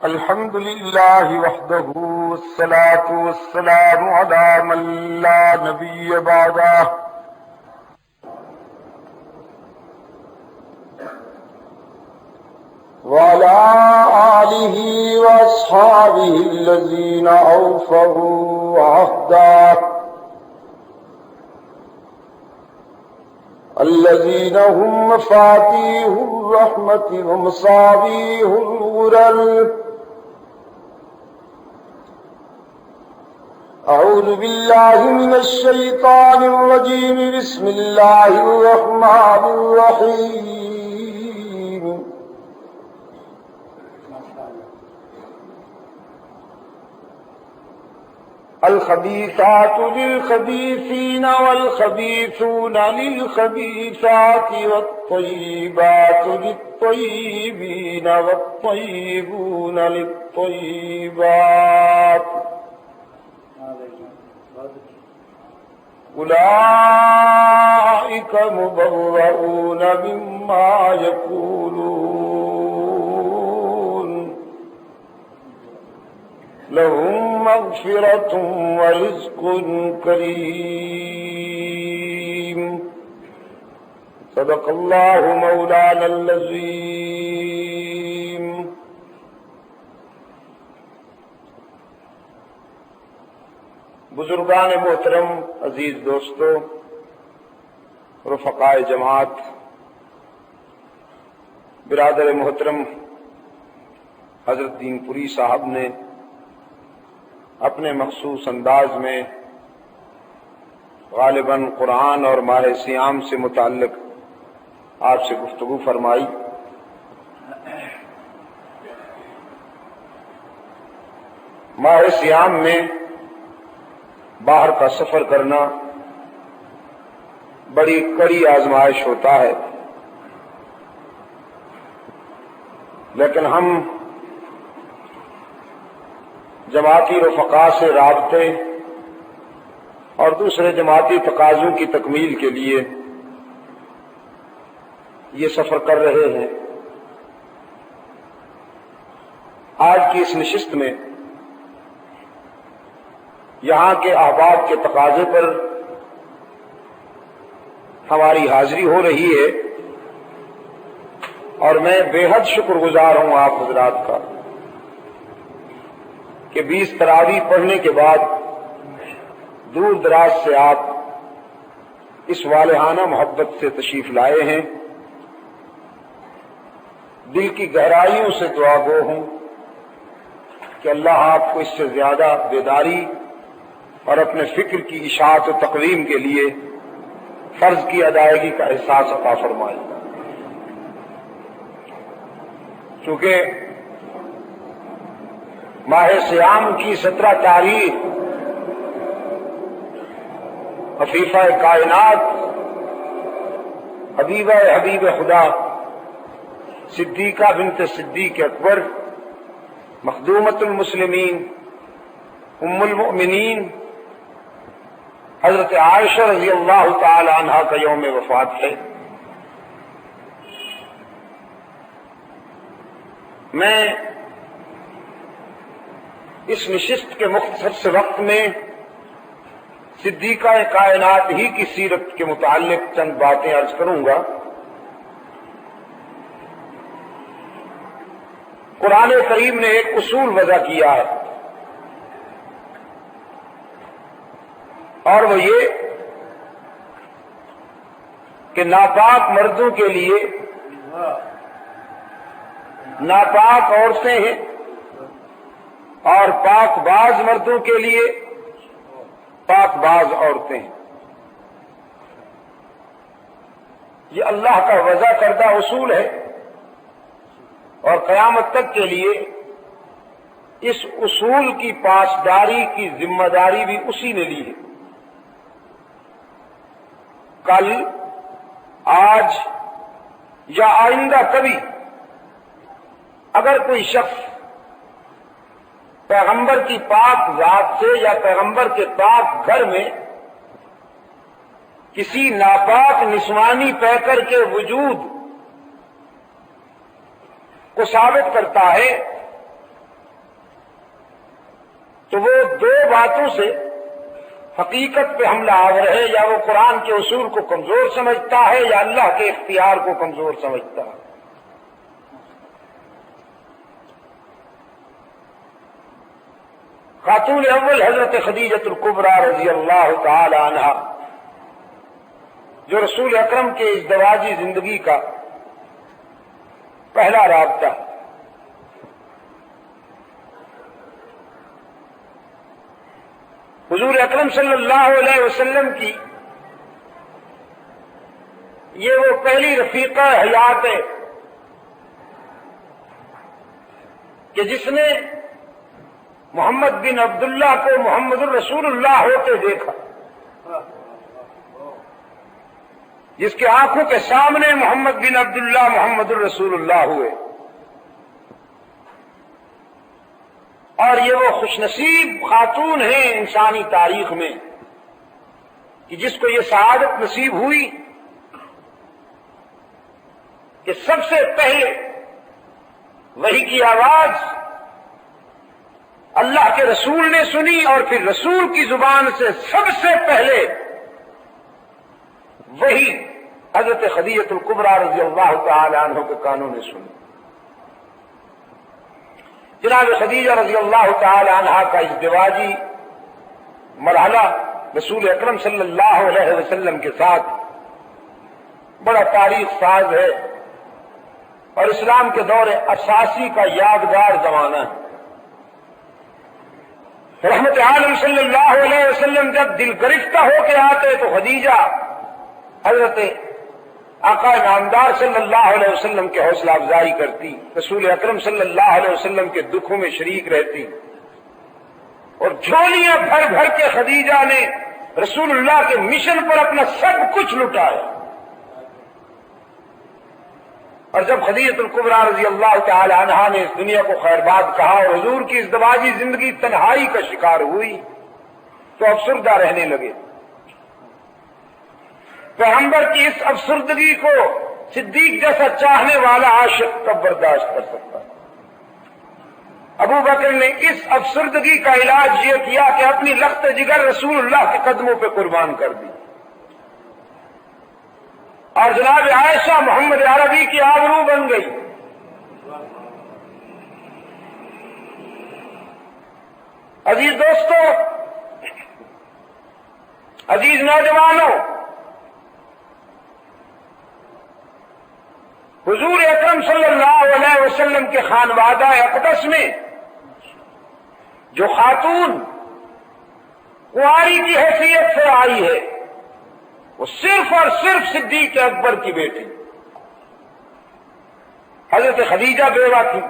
الحمد لله وحده والصلاة والسلام على من لا نبي بعده وعلى آله وأصحابه الذين أوفوا عهده الذين هم مفاتيح الرحمة ومصابيح الغرر. أعوذ بالله من الشيطان الرجيم. بسم الله الرحمن الرحيم. الخبيثات للخبيثين والخبيثون للخبيثات والطيبات للطيبين والطيبون للطيبات أولئك مبرؤون مما يقولون لهم مغفرة ورزق كريم. صدق الله مولانا العظيم. بزرگان محترم، عزیز دوستو، رفقائے جماعت، برادر محترم حضرت دین پوری صاحب نے اپنے مخصوص انداز میں غالباً قرآن اور ماہ صیام سے متعلق آپ سے گفتگو فرمائی. ماہ صیام میں باہر کا سفر کرنا بڑی کڑی آزمائش ہوتا ہے، لیکن ہم جماعتی رفقا سے رابطے اور دوسرے جماعتی تقاضوں کی تکمیل کے لیے یہ سفر کر رہے ہیں. آج کی اس نشست میں یہاں کے احباب کے تقاضے پر ہماری حاضری ہو رہی ہے، اور میں بے حد شکر گزار ہوں آپ حضرات کا کہ 20 تراویح پڑھنے کے بعد دور دراز سے آپ اس والہانہ محبت سے تشریف لائے ہیں. دل کی گہرائیوں سے دعا گو ہوں کہ اللہ آپ کو اس سے زیادہ بیداری اور اپنے فکر کی اشاعت و تقویم کے لیے فرض کی ادائیگی کا احساس عطا فرمائے. چونکہ ماہ صیام کی 17 تاریخ عفیفہ کائنات حبیبہ حبیب خدا صدیقہ بنت صدیق اکبر مخدومۃ المسلمین ام المؤمنین حضرت عائشہ رضی اللہ تعالی عنہا کا یوم وفات ہے. میں اس نشست کے مختصر سے وقت میں صدیقہ کائنات ہی کی سیرت کے متعلق چند باتیں عرض کروں گا. قرآن کریم نے ایک اصول وضع کیا ہے، اور وہ یہ کہ ناپاک مردوں کے لیے ناپاک عورتیں ہیں اور پاک باز مردوں کے لیے پاک باز عورتیں ہیں. یہ اللہ کا وضع کردہ اصول ہے، اور قیامت تک کے لیے اس اصول کی پاسداری کی ذمہ داری بھی اسی نے لی ہے. کل، آج یا آئندہ کبھی اگر کوئی شخص پیغمبر کی پاک ذات سے یا پیغمبر کے پاک گھر میں کسی ناپاک نسوانی پیکر کے وجود کو ثابت کرتا ہے تو وہ دو باتوں سے حقیقت پہ حملہ آور ہے، یا وہ قرآن کے اصول کو کمزور سمجھتا ہے یا اللہ کے اختیار کو کمزور سمجھتا ہے۔ خاتون اول حضرت خدیجۃ الکبریٰ رضی اللہ تعالی عنہا، جو رسول اکرم کے ازدواجی زندگی کا پہلا رابطہ، حضور اکرم صلی اللہ علیہ وسلم کی یہ وہ پہلی رفیقہ حیات ہے کہ جس نے محمد بن عبداللہ کو محمد الرسول اللہ ہوتے دیکھا، جس کے آنکھوں کے سامنے محمد بن عبداللہ محمد الرسول اللہ ہوئے، اور یہ وہ خوش نصیب خاتون ہیں انسانی تاریخ میں کہ جس کو یہ سعادت نصیب ہوئی کہ سب سے پہلے وحی کی آواز اللہ کے رسول نے سنی، اور پھر رسول کی زبان سے سب سے پہلے وہی حضرت خدیجۃ الکبریٰ رضی اللہ تعالی عنہ کے کانوں نے سنی۔ جناب خدیجہ رضی اللہ تعالی عنہ کا ازدواجی مرحلہ رسول اکرم صلی اللہ علیہ وسلم کے ساتھ بڑا تاریخ ساز ہے، اور اسلام کے دور اساسی کا یادگار زمانہ ہے۔ رحمت عالم صلی اللہ علیہ وسلم جب دل گرفتہ ہو کے آتے تو خدیجہ حضرت آقا نامدار صلی اللہ علیہ وسلم کے حوصلہ افزائی کرتی، رسول اکرم صلی اللہ علیہ وسلم کے دکھوں میں شریک رہتی، اور جھولیاں بھر بھر کے خدیجہ نے رسول اللہ کے مشن پر اپنا سب کچھ لٹایا۔ اور جب خدیجۃ الکبریٰ رضی اللہ تعالی عنہا نے اس دنیا کو خیر باد کہا اور حضور کی ازدواجی زندگی تنہائی کا شکار ہوئی تو افسردہ رہنے لگے۔ پیغمبر کی اس افسردگی کو صدیق جیسا چاہنے والا عاشق کب برداشت کر سکتا ہے؟ ابو بکر نے اس افسردگی کا علاج یہ کیا کہ اپنی لخت جگر رسول اللہ کے قدموں پہ قربان کر دی، اور جناب عائشہ محمد عربی کی آبرو بن گئی۔ عزیز دوستو، عزیز نوجوانوں، حضور اکرم صلی اللہ علیہ وسلم کے خانوادہ اقدس میں جو خاتون کنواری کی حیثیت سے آئی ہے وہ صرف اور صرف صدیق اکبر کی بیٹی حضرت خدیجہ بیوہ تھی۔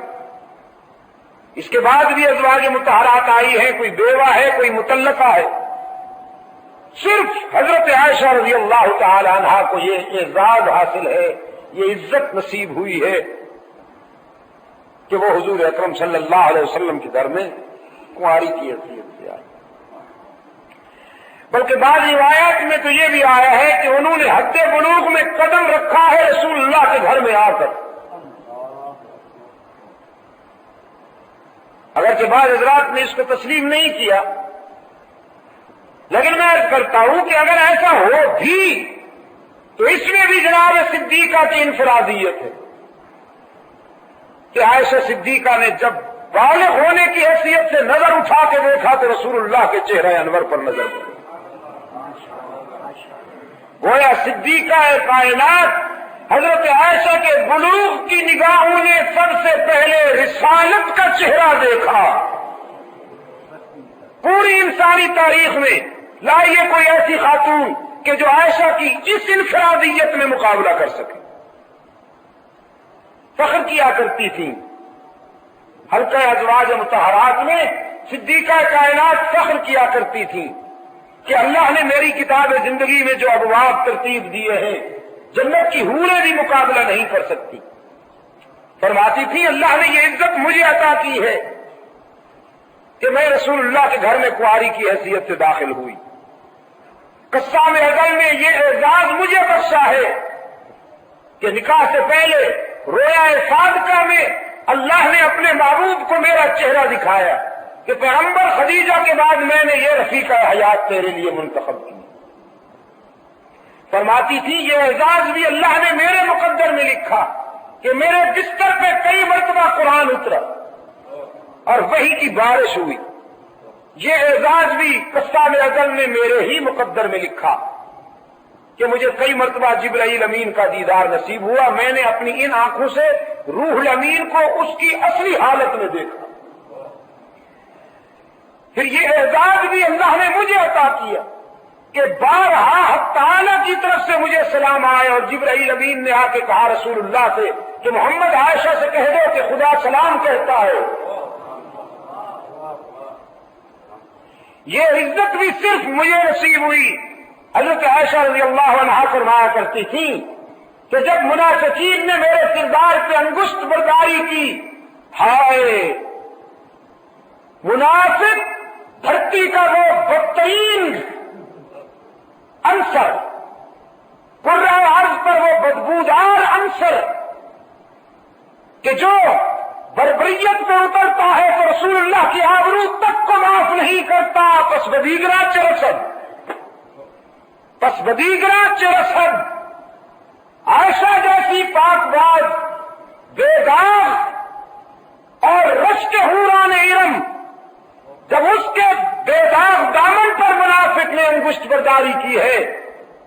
اس کے بعد بھی ازواج مطہرات آئی ہیں، کوئی بیوہ ہے، کوئی مطلقہ ہے۔ صرف حضرت عائشہ رضی اللہ تعالی عنہا کو یہ اعزاز حاصل ہے، یہ عزت نصیب ہوئی ہے کہ وہ حضور اکرم صلی اللہ علیہ وسلم کے در میں کنواری کی حیثیت سے آئی۔ بلکہ بعض روایات میں تو یہ بھی آیا ہے کہ انہوں نے حد بلوغ میں قدم رکھا ہے رسول اللہ کے گھر میں آ کر۔ اگرچہ بعض حضرات نے اس کو تسلیم نہیں کیا، لیکن میں عرض کرتا ہوں کہ اگر ایسا ہو بھی تو اس میں بھی جناب صدیقہ کی انفرادیت ہے کہ عائشہ صدیقہ نے جب بالغ ہونے کی حیثیت سے نظر اٹھا کے دیکھا تو رسول اللہ کے چہرہ انور پر نظر پڑی۔ گویا صدیقہ کائنات حضرت عائشہ کے بلوغ کی نگاہوں نے سب سے پہلے رسالت کا چہرہ دیکھا۔ پوری انسانی تاریخ میں لائیے کوئی ایسی خاتون کہ جو عائشہ کی اس انفرادیت میں مقابلہ کر سکے۔ فخر کیا کرتی تھیں حلقہ ازواج مطہرات میں، صدیقہ کائنات فخر کیا کرتی تھیں کہ اللہ نے میری کتاب زندگی میں جو ابواب ترتیب دیے ہیں جنت کی حوریں بھی مقابلہ نہیں کر سکتی۔ فرماتی تھی اللہ نے یہ عزت مجھے عطا کی ہے کہ میں رسول اللہ کے گھر میں کنواری کی حیثیت سے داخل ہوئی۔ قسام ازل نے یہ اعزاز مجھے بخشا ہے کہ نکاح سے پہلے رویا صادقہ میں اللہ نے اپنے محبوب کو میرا چہرہ دکھایا، کہ پیغمبر خدیجہ کے بعد میں نے یہ رفیقہ حیات تیرے لیے منتخب کی. فرماتی تھی یہ اعزاز بھی اللہ نے میرے مقدر میں لکھا کہ میرے بستر پہ کئی مرتبہ قرآن اترا اور وحی کی بارش ہوئی. یہ اعزاز بھی قسام ازل نے میرے ہی مقدر میں لکھا کہ مجھے کئی مرتبہ جبرائیل امین کا دیدار نصیب ہوا. میں نے اپنی ان آنکھوں سے روح الامین کو اس کی اصلی حالت میں دیکھا. پھر یہ اعزاز بھی اللہ نے مجھے عطا کیا کہ بارہا حق تعالیٰ کی طرف سے مجھے سلام آئے اور جبرائیل امین نے آ کے کہا رسول اللہ سے کہ محمد عائشہ سے کہہ دو کہ خدا سلام کہتا ہے. یہ عزت بھی صرف مجھے نصیب ہوئی. حضرت عائشہ رضی اللہ عنہا فرمایا کرتی تھی کہ جب منافقین نے میرے کردار پہ انگشت برداری کی، ہائے منافق دھرتی کا وہ بدترین عنصر، قرۂ ارض پر وہ بدبودار عنصر کہ جو بربریت پہ اترتا ہے تو رسول اللہ کی آبرو تک کو معاف نہیں کرتا. پس بدیگرا چرسد عائشہ جیسی پاک باز بے داغ اور رشک حوران ارم، جب اس کے بے داغ دامن پر منافق نے انگشت برداری کی ہے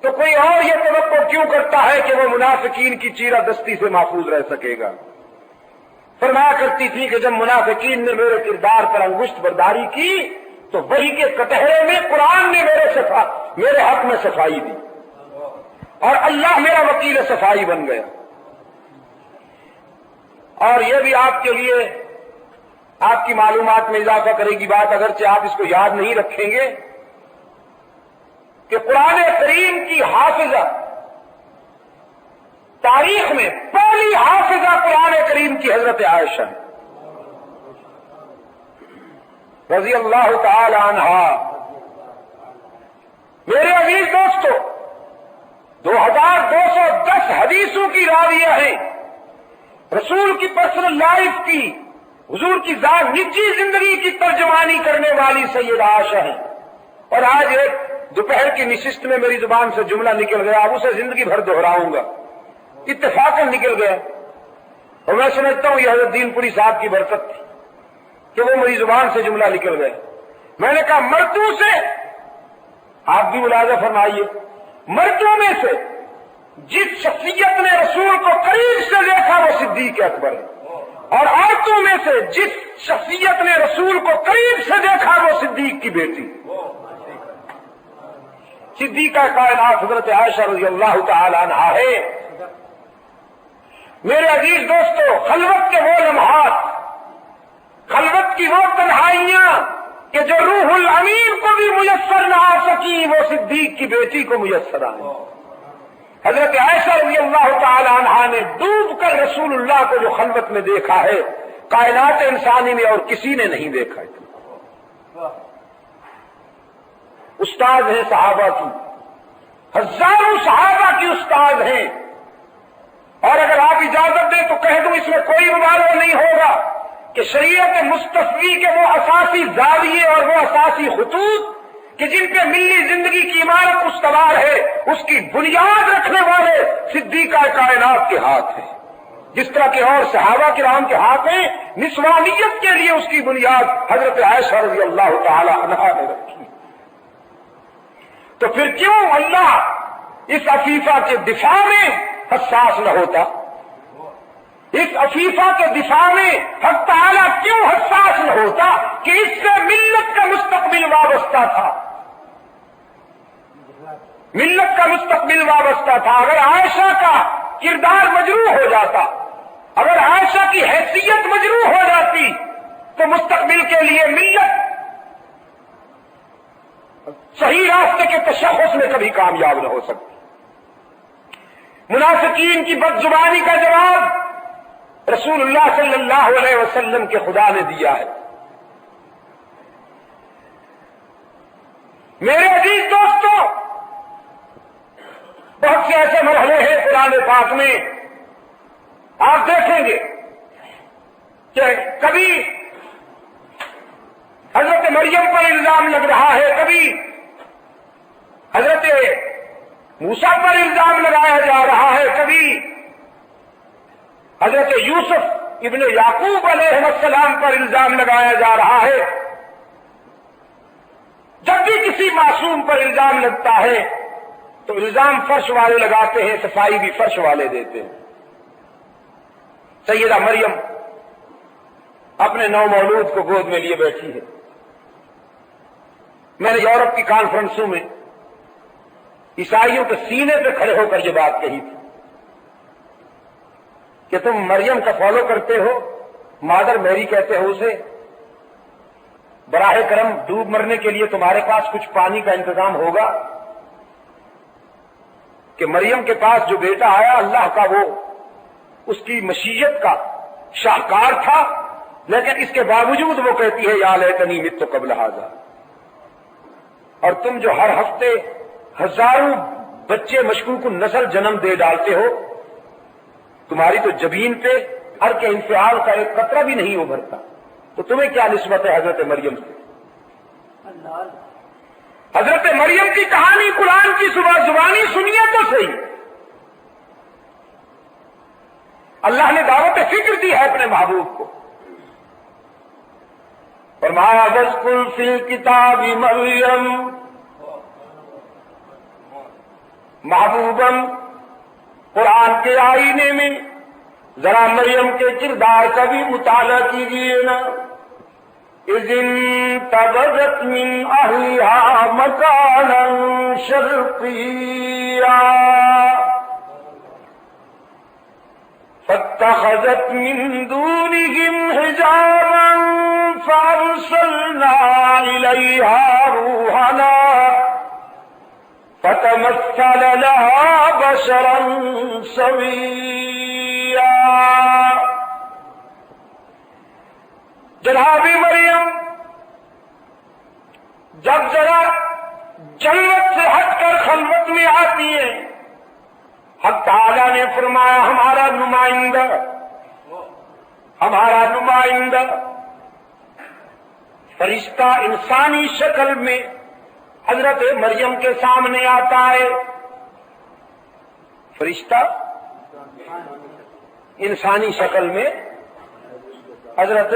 تو کوئی اور یہ توقع کیوں کرتا ہے کہ وہ منافقین کی چیرہ دستی سے محفوظ رہ سکے گا. فرمایا کرتی تھی کہ جب منافقین نے میرے کردار پر انگشت برداری کی تو وحی کے کٹہرے میں قرآن نے میرے حق میں صفائی دی اور اللہ میرا وکیل صفائی بن گیا. اور یہ بھی آپ کے لیے آپ کی معلومات میں اضافہ کرے گی بات، اگرچہ آپ اس کو یاد نہیں رکھیں گے، کہ قرآن کریم کی حافظہ، تاریخ میں پہلی حافظہ قرآن کریم کی حضرت عائشہ رضی اللہ تعالی عنہا. میرے عزیز دوستو، 2210 حدیثوں کی راویہ ہیں. رسول کی پرسنل لائف کی، حضور کی ذات نجی زندگی کی ترجمانی کرنے والی سیدہ عائشہ ہیں. اور آج ایک دوپہر کی نشست میں میری زبان سے جملہ نکل گیا، اب اسے زندگی بھر دہراؤں گا، اتفاقاً نکل گیا. اور میں سمجھتا ہوں یہ حضرت دین پوری صاحب کی برکت تھی کہ وہ میری زبان سے جملہ نکل گیا. میں نے کہا مردوں سے، آپ بھی ملاحظہ فرمائیے، مردوں میں سے جس شخصیت نے رسول کو قریب سے دیکھا وہ صدیق اکبر ہے، اور عورتوں میں سے جس شخصیت نے رسول کو قریب سے دیکھا وہ صدیق کی بیٹی صدیقہ کائنات حضرت عائشہ رضی اللہ تعالی عنہا ہے. میرے عزیز دوستو، خلوت کے وہ لمحات، خلوت کی وہ تنہائیاں کہ جو روح الامین کو بھی میسر نہ آ سکی وہ صدیق کی بیٹی کو میسر آئی. حضرت عائشہ رضی اللہ تعالی عنہا نے ڈوب کر رسول اللہ کو جو خلوت میں دیکھا ہے کائنات انسانی میں اور کسی نے نہیں دیکھا. استاد ہیں صحابہ کی، ہزاروں صحابہ کی استاد ہیں. اور اگر آپ اجازت دیں تو کہہ دوں اس میں کوئی مبالغہ نہیں ہوگا کہ شریعت مصطفی کے وہ اساسی زاویے اور وہ اساسی خطوط کہ جن پہ ملی زندگی کی عمارت استوار ہے، اس کی بنیاد رکھنے والے صدیقہ کائنات کے ہاتھ ہیں. جس طرح کے اور صحابہ کرام کے ہاتھ ہیں، نسوانیت کے لیے اس کی بنیاد حضرت عائشہ رضی اللہ تعالی عنہا نے رکھی. تو پھر کیوں اللہ اس عفیفہ کے دفاع میں حساس نہ ہوتا؟ اس عفیفہ کے دفاع میں حق تعالیٰ کیوں حساس نہ ہوتا کہ اس سے ملت کا مستقبل وابستہ تھا؟ ملت کا مستقبل وابستہ تھا. اگر عائشہ کا کردار مجروح ہو جاتا، اگر عائشہ کی حیثیت مجروح ہو جاتی تو مستقبل کے لیے ملت صحیح راستے کے تشخص میں کبھی کامیاب نہ ہو سکتی. منافقین کی بد زبانی کا جواب رسول اللہ صلی اللہ علیہ وسلم کے خدا نے دیا ہے. میرے عزیز دوستو، بہت سے ایسے مرحلے ہیں قرآن پاک میں، آپ دیکھیں گے کہ کبھی حضرت مریم پر الزام لگ رہا ہے، کبھی حضرت موسیٰ پر الزام لگایا جا رہا ہے، کبھی حضرت یوسف ابن یعقوب علیہ السلام پر الزام لگایا جا رہا ہے۔ جب بھی کسی معصوم پر الزام لگتا ہے تو الزام فرش والے لگاتے ہیں، صفائی بھی فرش والے دیتے ہیں۔ سیدہ مریم اپنے نو مولود کو گود میں لیے بیٹھی ہے۔ میں نے یورپ کی کانفرنسوں میں عیسائیوں کے سینے پہ کھڑے ہو کر یہ بات کہی تھی کہ تم مریم کا فالو کرتے ہو، مادر میری کہتے ہو اسے، براہ کرم ڈوب مرنے کے لیے تمہارے پاس کچھ پانی کا انتظام ہوگا؟ کہ مریم کے پاس جو بیٹا آیا اللہ کا، وہ اس کی مشیت کا شاہکار تھا، لیکن اس کے باوجود وہ کہتی ہے یا لیتنی مت قبل ھذا۔ اور تم جو ہر ہفتے ہزاروں بچے مشکوک النسل جنم دے ڈالتے ہو، تمہاری تو جبین پہ عرق انفعال کا ایک قطرہ بھی نہیں ابھرتا، تو تمہیں کیا نسبت ہے حضرت مریم سے؟ حضرت مریم کی کہانی قرآن کی زبانی سنیے تو صحیح۔ اللہ نے دعوت فکر دی ہے اپنے محبوب کو، فرمایا وَاذْكُرْ فِي الْكِتَابِ مریم، محبوبم قرآن کے آئینے میں ذرا مریم کے کردار کا بھی مطالعہ کیجیے نا۔ اذ انتبذت من اہلها مکانا شرقیا فاتخذت من دونهم حجابا فارسلنا الیہا روحنا فتمثل لها بشرا سویا۔ جناب مریم جب ذرا جنت سے ہٹ کر خلوت میں آتی ہے، حق تعالیٰ نے فرمایا ہمارا نمائندہ فرشتہ انسانی شکل میں حضرت مریم کے سامنے آتا ہے۔ فرشتہ انسانی شکل میں حضرت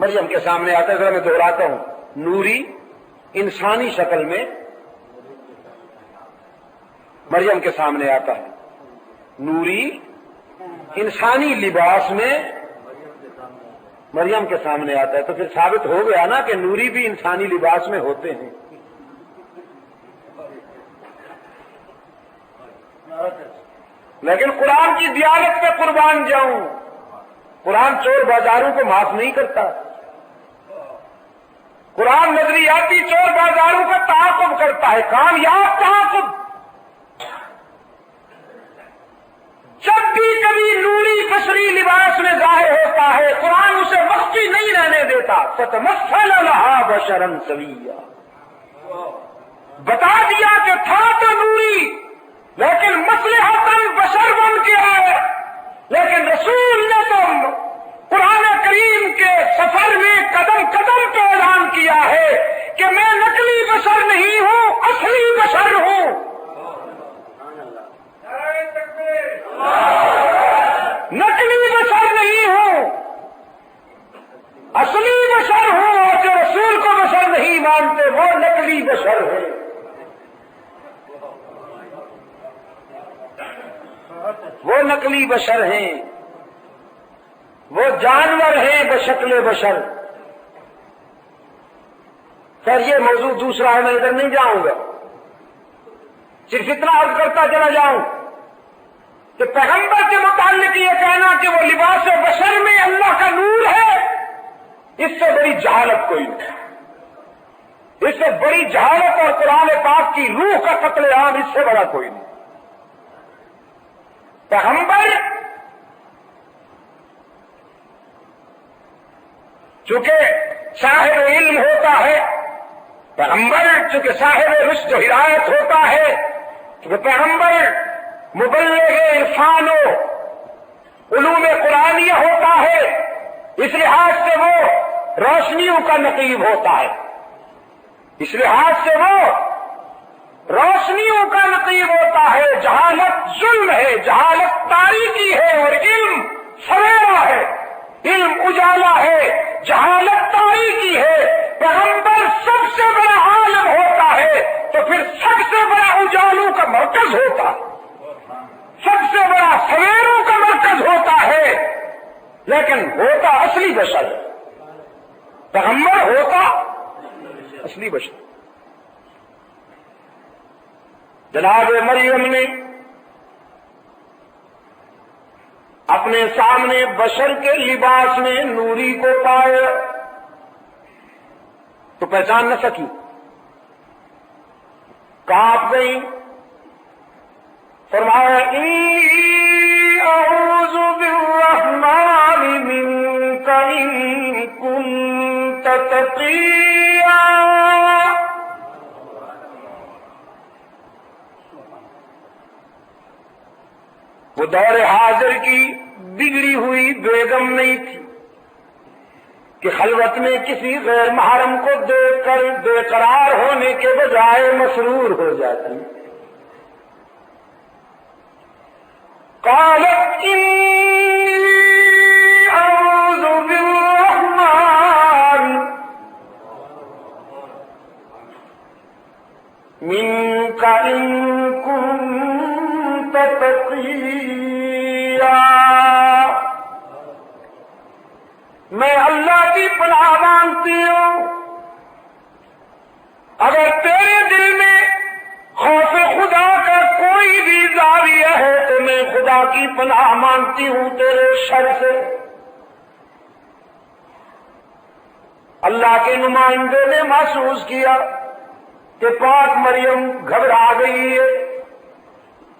مریم کے سامنے آتا ہے۔ ذرا میں دہراتا ہوں، نوری انسانی شکل میں مریم کے سامنے آتا ہے، نوری انسانی لباس میں مریم کے سامنے آتا ہے۔ تو پھر ثابت ہو گیا نا کہ نوری بھی انسانی لباس میں ہوتے ہیں۔ لیکن قرآن کی دیانت پہ قربان جاؤں، قرآن چور بازاروں کو معاف نہیں کرتا۔ قرآن نظریاتی چور بازاروں کا تعاقب کرتا ہے، کامیاب تعاقب۔ جب بھی کبھی نوری بشری لباس میں ظاہر ہوتا ہے، قرآن اسے مخفی نہیں رہنے دیتا۔ فتمثل لها بشرا سویا، بتا دیا کہ تھا تو نوری لیکن مصلحتاً بشر بن کے آئے۔ لیکن رسول نے تو قرآن کریم کے سفر میں قدم قدم پہ اعلان کیا ہے کہ میں نقلی بشر نہیں ہوں، اصلی بشر ہوں۔ نقلی بشر نہیں ہوں، اصلی بشر ہوں، اور جو رسول کو بشر نہیں مانتے وہ نقلی بشر ہے۔ وہ نقلی بشر ہیں، وہ جانور ہیں بشکل بشر۔ خیر یہ موضوع دوسرا ہے، میں ادھر نہیں جاؤں گا، صرف اتنا عرض کرتا چلا جاؤں کہ پیغمبر کے متعلق یہ کہنا کہ وہ لباس بشر میں اللہ کا نور ہے، اس سے بڑی جہالت کوئی نہیں، اس سے بڑی جہالت اور قرآن پاک کی روح کا قتل عام اس سے بڑا کوئی نہیں۔ پیغمبر چونکہ صاحب علم ہوتا ہے، پیغمبر چونکہ صاحب رشد و ہدایت ہوتا ہے، چونکہ پیغمبر مبلغ عرفان و علوم قرآنیہ ہوتا ہے، اس لحاظ سے وہ روشنیوں کا نقیب ہوتا ہے، اس لحاظ سے وہ روشنیوں کا نقیب ہوتا ہے۔ جہالت ظلم ہے، جہالت تاریکی ہے، اور علم سویرا ہے، علم اجالا ہے، جہالت تاریکی ہے۔ پیغمبر سب سے بڑا عالم ہوتا ہے تو پھر سب سے بڑا اجالوں کا مرکز ہوتا ہے، سب سے بڑا سویروں کا مرکز ہوتا ہے، لیکن ہوتا اصلی بشر ہے، پیغمبر ہوتا اصلی بشر۔ جناب مریم نے اپنے سامنے بشر کے لباس میں نوری کو پایا تو پہچان نہ سکی، کانپ گئی۔ فرمایا انی اعوذ بالرحمن منک ان کنت تقیا۔ وہ دور حاضر کی بگڑی ہوئی بیگم نہیں تھی کہ خلوت میں کسی غیر محرم کو دیکھ کر بے قرار ہونے کے بجائے مسرور ہو جاتی۔ قالت انی اعوذ بالرحمن منک ان کنت تقیا۔ میں اللہ کی پناہ مانگتی ہوں، اگر تیرے دل میں خوف خدا کا کوئی بھی زاویہ ہے تو میں خدا کی پناہ مانگتی ہوں تیرے شر سے۔ اللہ کے نمائندے نے محسوس کیا کہ پاک مریم گھبرا گئی ہے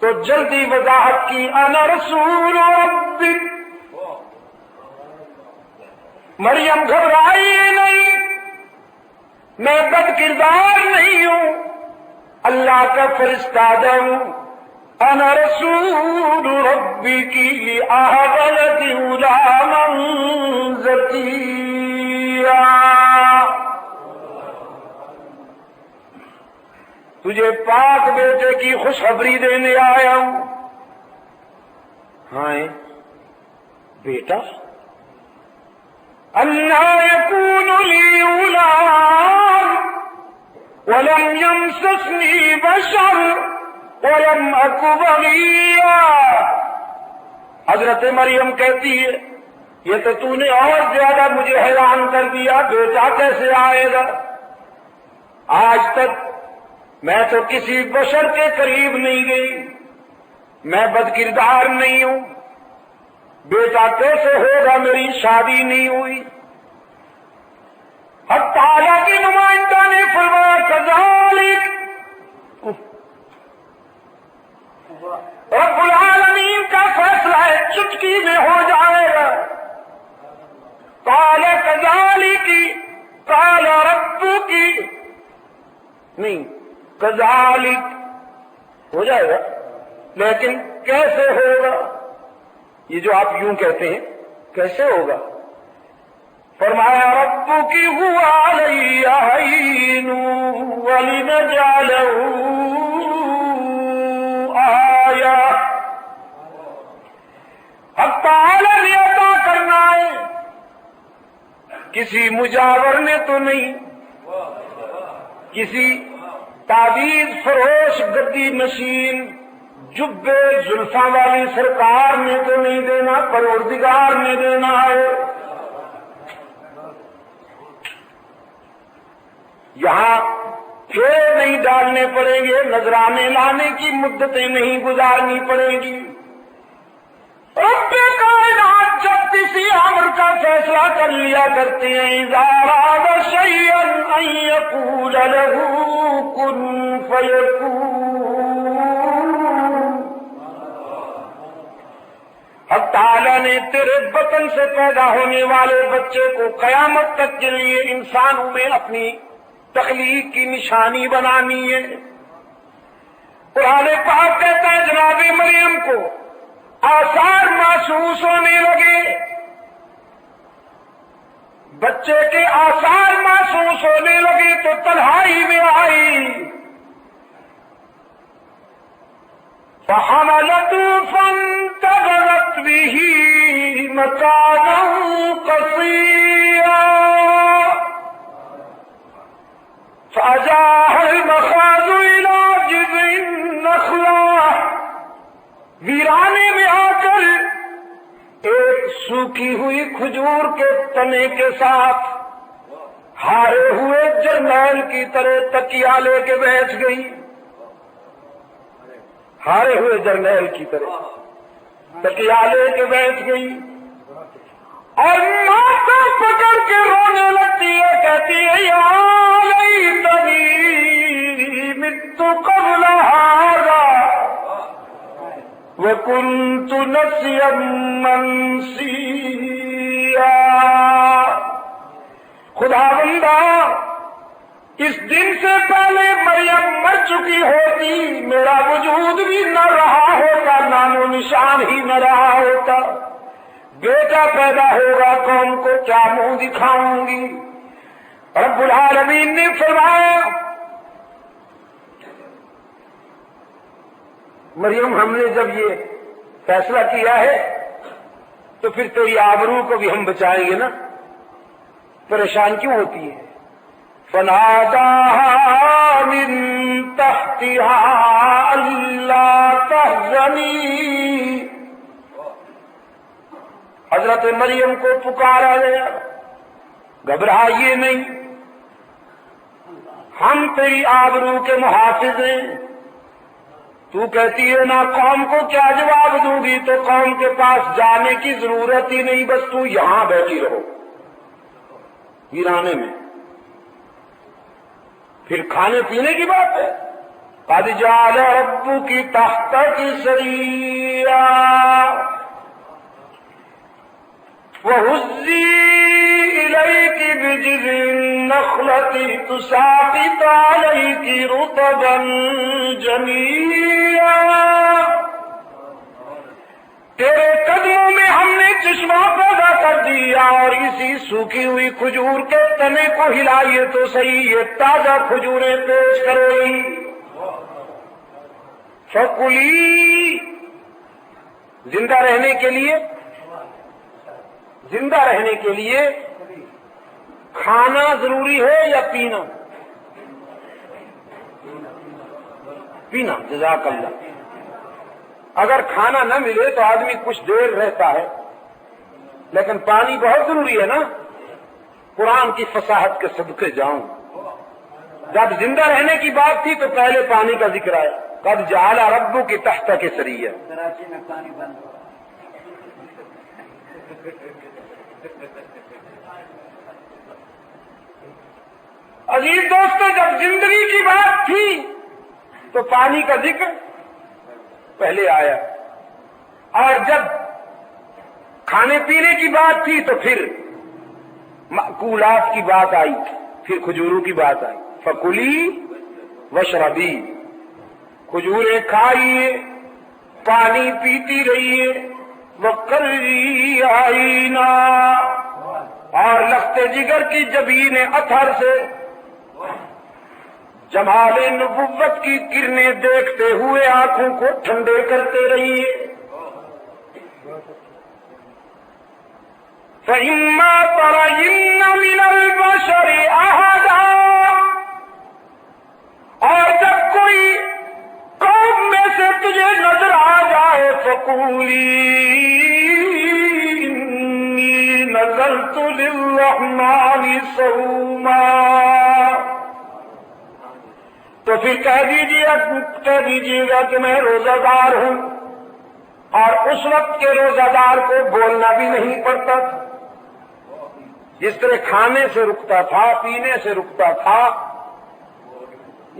تو جلدی وضاحت کی، انا رسول ربک۔ مریم گھبرائی نہیں، میں بد کردار نہیں ہوں، اللہ کا فرشتہ ہوں۔ انا رسول ربک لأہب لک غلاما زکیا۔ تجھے پاک بیٹے کی خوشخبری دینے آیا ہوں۔ ہاں بیٹا، اَنَّىٰ يَكُونُ لِي غُلَامٌ وَلَمْ يَمْسَسْنِي بَشَرٌ وَلَمْ أَكُ بَغِيًّا۔ حضرت مریم کہتی ہے یہ تو تو نے اور زیادہ مجھے حیران کر دیا، بیٹا کیسے آئے گا؟ آج تک میں تو کسی بشر کے قریب نہیں گئی، میں بد کردار نہیں ہوں، بیٹا کیسے ہوگا؟ میری شادی نہیں ہوئی۔ حق تعالیٰ کے نمائندہ نے فرمایا کذالک، رب العالمین کا فیصلہ ہے، چٹکی میں ہو جائے گا۔ قال کذالک قال ربک، نہیں کذالک ہو جائے گا، لیکن کیسے ہوگا؟ یہ جو آپ یوں کہتے ہیں کیسے ہوگا؟ فرمایا ربک هو علی ہین ولنجعلہ آیہ۔ حق تعالی نے عطا کرنا ہے، کسی مجاور نے تو نہیں، کسی تعویذ فروش گدی نشین جبے زلفاں والی سرکار نے تو نہیں دینا، پروردگار نے دینا ہے۔ یہاں پھیرے نہیں ڈالنے پڑیں گے، نذرانے لانے کی مدتیں نہیں گزارنی پڑیں گی۔ رب کائنات جب کسی امر کا فیصلہ کر لیا کرتے ہیں، اذا اراد شیئا ان یقول له کن فیکون۔ حق تعالیٰ نے تیرے بطن سے پیدا ہونے والے بچے کو قیامت تک کے لیے انسانوں میں اپنی تخلیق کی نشانی بنانی ہے۔ قرآن پاک کہتا ہے جناب مریم کو آثار محسوس ہونے لگے، بچے کے آثار محسوس ہونے لگے تو تنہائی میں آئی، فحملته فانتبذت به مكانا قصيا فأجاها المخاض إلى جذع النخلة، ویرانے میں آ کر ایک سوکھی ہوئی کھجور کے تنے کے ساتھ ہارے ہوئے جرنیل کی طرح تکیا لے کے بیٹھ گئی، ہارے ہوئے جرنیل کی طرح تکیا لے کے بیٹھ گئی اور ماں کو پکڑ کے رونے لگتی ہے، کہتی ہے یا لیتنی مت قبل ھذا وکنت نسیا منسیا۔ خداوندہ، اس دن سے پہلے مریم مر چکی ہوتی، میرا وجود بھی نہ رہا ہوتا، نام و نشان ہی نہ رہا ہوتا، بیٹا پیدا ہوگا قوم کو کیا منہ دکھاؤں گی۔ رب العالمین نے فرمایا مریم ہم نے جب یہ فیصلہ کیا ہے تو پھر تیری آبرو کو بھی ہم بچائیں گے نا، پریشان کیوں ہوتی ہے؟ فناداها من تحتها ألا تحزني، حضرت مریم کو پکارا گیا، گھبرائیے نہیں، ہم تیری آبرو کے محافظ ہیں۔ تو کہتی ہے نا قوم کو کیا جواب دوں گی، تو قوم کے پاس جانے کی ضرورت ہی نہیں، بس تو یہاں بیٹھی رہو ویرانے میں۔ پھر کھانے پینے کی بات ہے، قد جعل ربک تحتک سریا وہزی الیک بجذع النخلۃ تساقط علیک رطبا جنیا، تیرے قدموں میں ہم نے چشمہ پیدا کر دیا اور اسی سوکھی ہوئی کھجور کے تنے کو ہلائیے تو صحیح، یہ تازہ کھجوریں پیش کرو گی۔ فکلی، زندہ رہنے کے لیے کھانا ضروری ہے یا پینا؟ پینا، جزاک اللہ۔ اگر کھانا نہ ملے تو آدمی کچھ دیر رہتا ہے، لیکن پانی بہت ضروری ہے نا۔ قرآن کی فصاحت کے صدقے جاؤں، جب زندہ رہنے کی بات تھی تو پہلے پانی کا ذکر آیا، قد جعل ربک تحتک سریا۔ کراچی میں پانی بند ہوا۔ عزیز دوستو، جب زندگی کی بات تھی تو پانی کا ذکر پہلے آیا، اور جب کھانے پینے کی بات تھی تو پھر مأکولات کی بات آئی، پھر کھجوروں کی بات آئی۔ فکلی واشربی، کھجوریں کھائیے، پانی پیتی رہیے، وقرری عینا، اور لختے جگر کی جبین اثر سے جمال نبوت کی کرنیں دیکھتے ہوئے آنکھوں کو ٹھنڈے کرتے رہیے۔ فَإِمَّا تَرَيِنَّ مِنَ الْبَشَرِ أَحَدًا، اور جب کوئی قوم میں سے تجھے نظر آ جائے، فَقُولِي إِنِّي نَذَرْتُ لِلرَّحْمَنِ صَوْمًا، تو پھر کہہ دیجیے گا کہ میں روزہ دار ہوں، اور اس وقت کے روزہ دار کو بولنا بھی نہیں پڑتا تھا، جس طرح کھانے سے رکتا تھا، پینے سے رکتا تھا،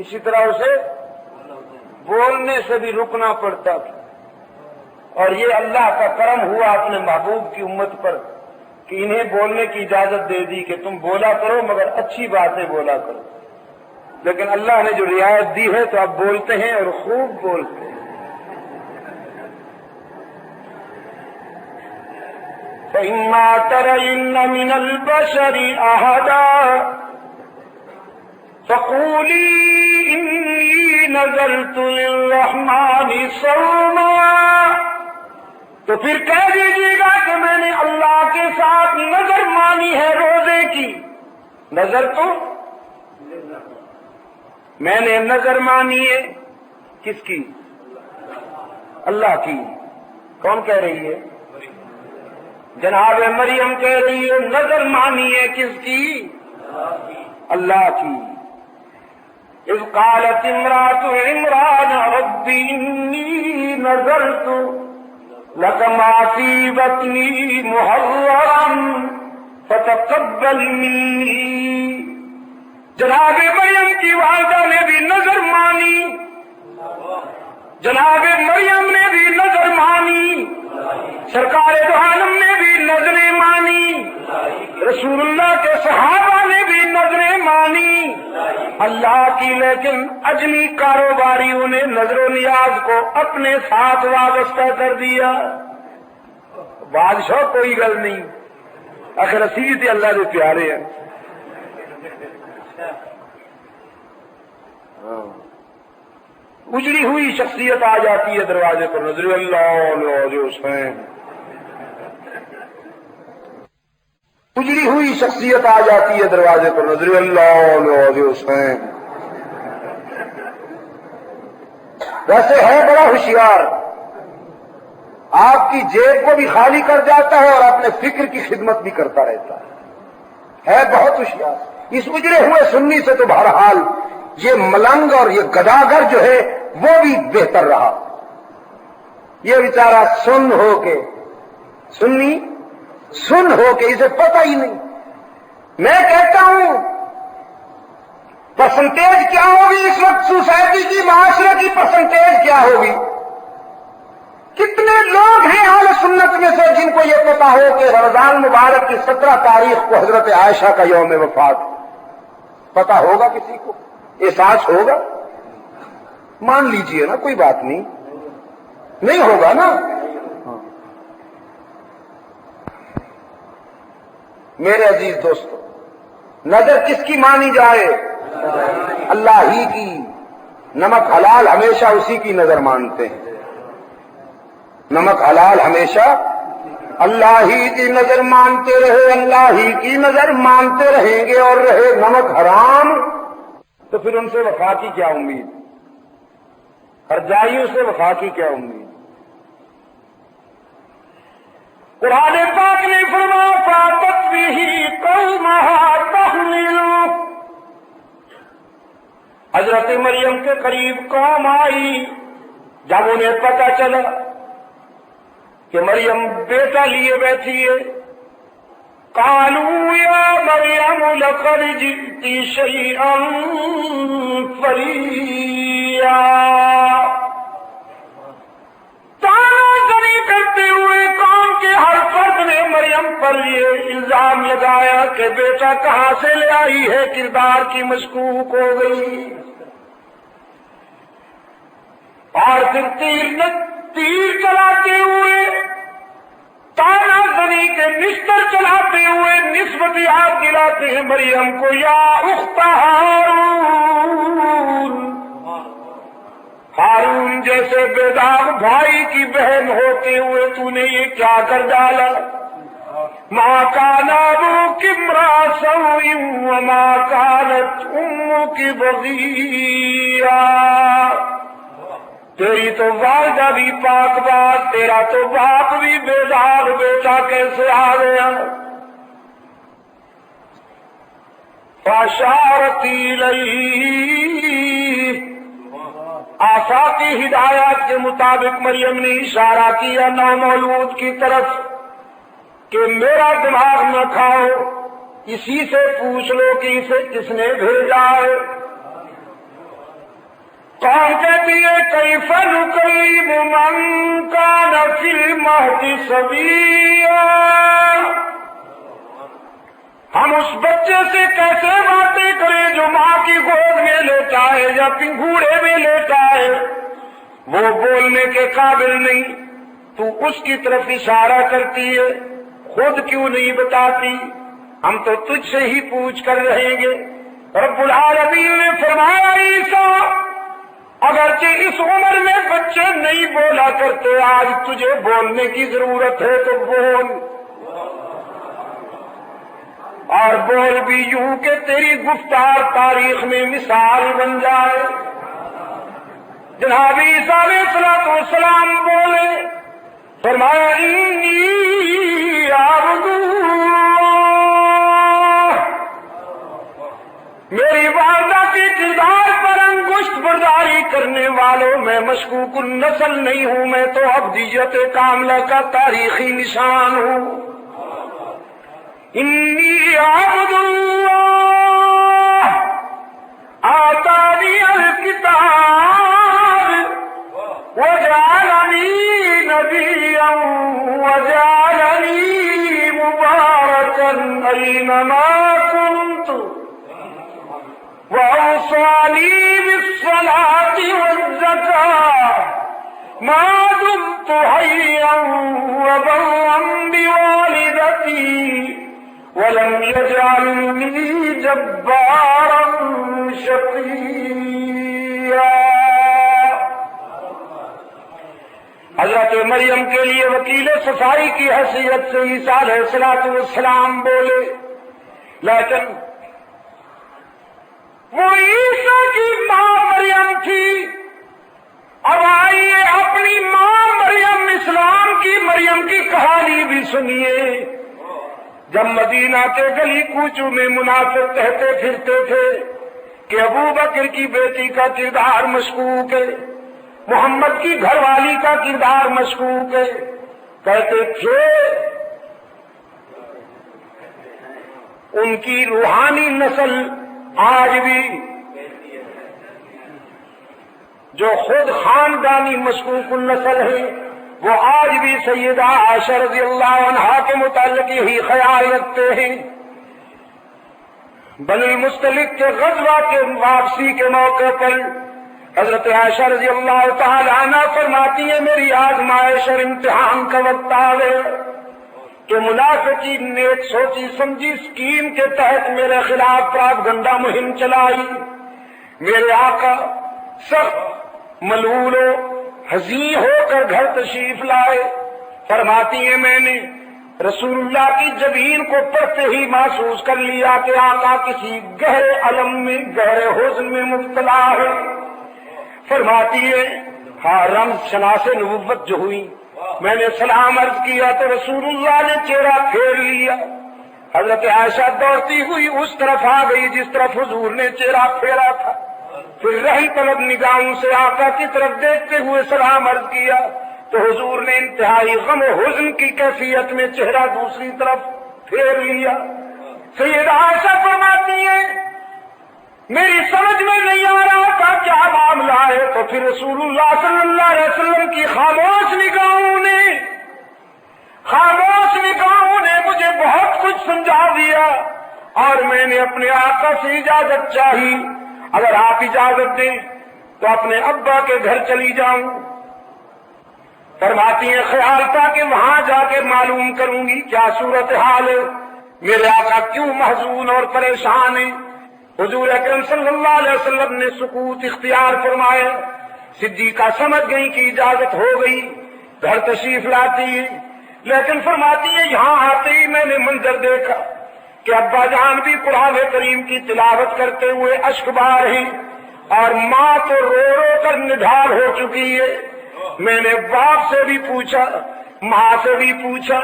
اسی طرح اسے بولنے سے بھی رکنا پڑتا تھا۔ اور یہ اللہ کا کرم ہوا اپنے محبوب کی امت پر کہ انہیں بولنے کی اجازت دے دی کہ تم بولا کرو مگر اچھی باتیں بولا کرو، لیکن اللہ نے جو رعایت دی ہے تو اب بولتے ہیں اور خوب بولتے ہیں۔ فإما ترين من البشر أحدا فقولي إني نذرت للرحمن صوما، تو پھر کہہ دیجیے گا کہ میں نے اللہ کے ساتھ نظر مانی ہے روزے کی. نظر تو میں نے نظر مانی ہے کس کی؟ اللہ کی. کون کہہ رہی ہے؟ جناب مریم کہہ رہی ہے نظر مانی ہے کس کی؟ اللہ کی. اذ قالت امرأة عمران رب انی نذرت لك ما في بطني محررا فتقبل مني. جناب مریم کی والدہ نے بھی نظر مانی، جناب مریم نے بھی نظر مانی، سرکار دو عالم نے بھی نظریں مانی، رسول اللہ کے صحابہ نے بھی نظریں مانی اللہ کی. لیکن اجمی کاروباریوں نے نظر و نیاز کو اپنے ساتھ وابستہ کر دیا. بادشاہ کوئی گل نہیں، آخر رسید اللہ کے پیارے ہیں. اجڑی ہوئی شخصیت آ جاتی ہے دروازے پر، نظر اللہ حسین. اجڑی ہوئی شخصیت آ جاتی ہے دروازے پر، نظر اللہ حسین. ویسے ہے بڑا ہوشیار، آپ کی جیب کو بھی خالی کر جاتا ہے اور اپنے فکر کی خدمت بھی کرتا رہتا ہے بہت ہوشیار. اس اجڑے ہوئے سنی سے تو بہرحال یہ ملنگ اور یہ گداگر جو ہے وہ بھی بہتر رہا. یہ بیچارہ سن ہو کے اسے پتہ ہی نہیں. میں کہتا ہوں پرسنٹیج کیا ہوگی اس وقت سوسائٹی کی، معاشرے کی پرسنٹیج کیا ہوگی؟ کتنے لوگ ہیں اہل سنت میں سے جن کو یہ پتا ہو کہ رمضان مبارک کی 17 تاریخ کو حضرت عائشہ کا یوم وفات؟ پتا ہوگا کسی کو؟ احساس ہوگا؟ مان لیجئے نا، کوئی بات نہیں ہوگا نا. میرے عزیز دوستو، نظر کس کی مانی جائے؟ اللہ ہی کی. نمک حلال ہمیشہ اسی کی نظر مانتے ہیں. نمک حلال ہمیشہ اللہ ہی کی نظر مانتے رہے، اللہ ہی کی نظر مانتے رہیں گے. اور رہے نمک حرام تو پھر ان سے وفا کی کیا امید؟ ہرجائیوں سے وفا کی کیا امید؟ قرآن پاک نے فرمایا فاتت به قومها تحمل. حضرت مریم کے قریب قوم آئی جب انہیں پتہ چلا کہ مریم بیٹا لیے بیٹھی ہے. قالوا یا مریم لقد جئت شیئا فریا. تانازنی کرتے ہوئے قوم کے ہر فرد نے مریم پر یہ الزام لگایا کہ بیٹا کہاں سے لے آئی ہے، کردار کی مشکوک ہو گئی. اور پھر تیر چلاتے ہوئے، تانازنی کے نشتر چلاتے ہوئے نسبت یاد دلاتے ہیں مریم کو، یا اخت ہارون. ہارون جیسے بے داغ بھائی کی بہن ہوتے ہوئے تو نے یہ کیا کر ڈالا؟ ما کان ابوک امرأ سوء وما کانت امک بغیا. تیری تو والدہ بھی پاک باز، تیرا تو باپ بھی بے داغ، بیٹا کیسے آ گیا؟ فاشارت الیہ. آفاقی ہدایات کے مطابق مریم نے اشارہ کیا نامولود کی طرف کہ میرا دماغ نہ کھاؤ، اسی سے پوچھ لو کہ اسے کس نے بھیجا ہے. کون کہتی ہے کیف نکلم من کان فی المہد صبیا. ہم اس بچے سے کیسے باتیں کریں جو ماں کی گود میں لیٹا ہے یا پنگھوڑے میں لیٹا ہے؟ وہ بولنے کے قابل نہیں، تو اس کی طرف اشارہ کرتی ہے. خود کیوں نہیں بتاتی؟ ہم تو تجھ سے ہی پوچھ کر رہیں گے۔ رب العالمین نے فرمایا عیسیٰ اگرچہ اس عمر میں بچے نہیں بولا کرتے، آج تجھے بولنے کی ضرورت ہے تو بول، اور بول بھی یوں کہ تیری گفتار تاریخ میں مثال بن جائے۔ جناب عیسیٰ علیہ السلام بولے، فرمایا انی عبد اللہ، میری والدہ کے کردار پر انگشت برداری کرنے والوں میں مشکوک النسل نہیں ہوں، میں تو ابدیت کاملہ کا تاریخی نشان ہوں۔ انی عبد اللہ آتانی الکتاب وجعلنی نبیا وجعلنی مبارکا اینما کنت وأوصاني بالصلاة والزكاة ما دمت حيا وبرا بوالدتي ولم يجعلني جبارا شقيا۔ حضرت مریم کے لیے وکیل صفائی کی حیثیت سے عیسیٰ علیہ السلام بولے، لیکن وہ عیسیٰ کی ماں مریم تھی۔ اب آئیے اپنی ماں مریم اسلام کی مریم کی کہانی بھی سنیے۔ جب مدینہ کے گلی کوچوں میں منافق کہتے پھرتے تھے کہ ابو بکر کی بیٹی کا کردار مشکوک ہے، محمد کی گھر والی کا کردار مشکوک ہے، کہتے تھے ان کی روحانی نسل آج بھی جو خود خاندانی مشکوک النسل ہے وہ آج بھی سیدہ عائشہ رضی اللہ عنہا کے متعلق یہی خیال رکھتے ہیں۔ بنی المصطلق کے غزوہ کے واپسی کے موقع پر حضرت عائشہ رضی اللہ تعالی عنہ فرماتی ہیں میری آزمائش اور امتحان کا وقت آوے کہ منافقین نے ایک سوچی سمجھی اسکیم کے تحت میرے خلاف پراپگنڈا مہم چلائی۔ میرے آقا سخت ملول و حزین ہو کر گھر تشریف لائے۔ فرماتی ہیں میں نے رسول اللہ کی جبین کو پڑھتے ہی محسوس کر لیا کہ آقا کسی گہرے الم میں گہرے حزن میں مبتلا ہے۔ فرماتی ہے ہاں رمز شناس نبوت جو ہوئی، میں نے سلام عرض کیا تو رسول اللہ نے چہرہ پھیر لیا۔ حضرت عائشہ دوڑتی ہوئی اس طرف آ گئی جس طرف حضور نے چہرہ پھیرا تھا، پھر رہی طلب نگاہوں سے آقا کی طرف دیکھتے ہوئے سلام عرض کیا تو حضور نے انتہائی غم و حزن کی کیفیت میں چہرہ دوسری طرف پھیر لیا۔ سیدہ عائشہ فرماتی ہیں میری سمجھ میں نہیں آ رہا تھا کیا معاملہ ہے، تو پھر رسول اللہ صلی اللہ علیہ وسلم کی خاموش نگاہوں نے مجھے بہت کچھ سمجھا دیا، اور میں نے اپنے آقا سے اجازت چاہی، اگر آپ اجازت دیں تو اپنے ابا کے گھر چلی جاؤں۔ فرماتی ہیں خیال تھا کہ وہاں جا کے معلوم کروں گی کیا صورتحال ہے، میرے آقا کیوں محزون اور پریشان ہیں۔ حضور اکرم صلی اللہ علیہ وسلم نے سکوت اختیار فرمایا۔ صدیقہ سمجھ گئی کہ اجازت ہو گئی، گھر تشریف لاتی ہے، لیکن فرماتی ہے یہاں آتے ہی میں نے منظر دیکھا کہ ابا جان بھی قرآن کریم کی تلاوت کرتے ہوئے اشک بار ہیں، اور ماں تو رو رو کر نڈھال ہو چکی ہے۔ میں نے باپ سے بھی پوچھا، ماں سے بھی پوچھا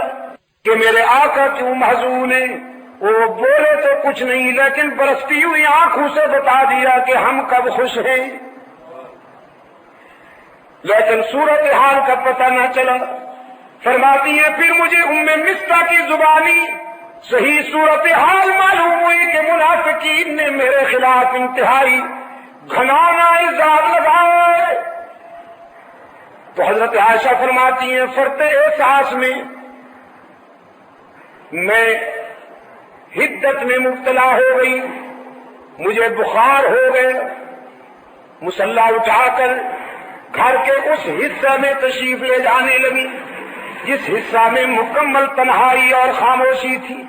کہ میرے آقا کیوں محزون ہیں، وہ بولے تو کچھ نہیں، لیکن برستی ہوئی آنکھوں سے بتا دیا کہ ہم کب خوش ہیں، لیکن صورتحال کا پتہ نہ چلا۔ فرماتی ہے پھر مجھے مصطح کی زبانی صحیح صورتحال معلوم ہوئی کہ منافقین نے میرے خلاف انتہائی گھنانا الزام لگایا۔ تو حضرت عائشہ فرماتی ہیں فرتے احساس میں حدت میں مبتلا ہو گئی، مجھے بخار ہو گئے، مسلح اٹھا کر گھر کے اس حصے میں تشریف لے جانے لگی جس حصہ میں مکمل تنہائی اور خاموشی تھی،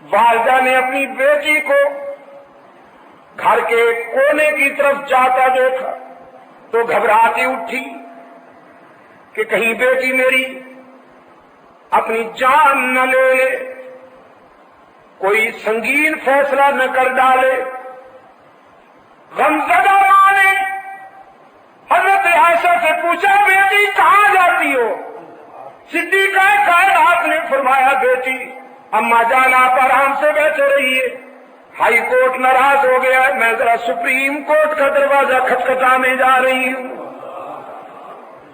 والدہ نے اپنی بیٹی کو گھر کے کونے کی طرف جاتا دیکھا تو گھبراتی اٹھی کہ کہیں بیٹی میری اپنی جان نہ لے لے، کوئی سنگین فیصلہ نہ کر ڈالے۔ غمزدہ ماں نے حضرت عائشہ سے پوچھا بیٹی کہاں جاتی ہو؟ صدیقہ کائنات نے فرمایا بیٹی اماں جان آپ آرام سے بیٹھے رہیے، ہائی کورٹ ناراض ہو گیا ہے، میں ذرا سپریم کورٹ کا دروازہ کھٹکھٹانے جا رہی ہوں،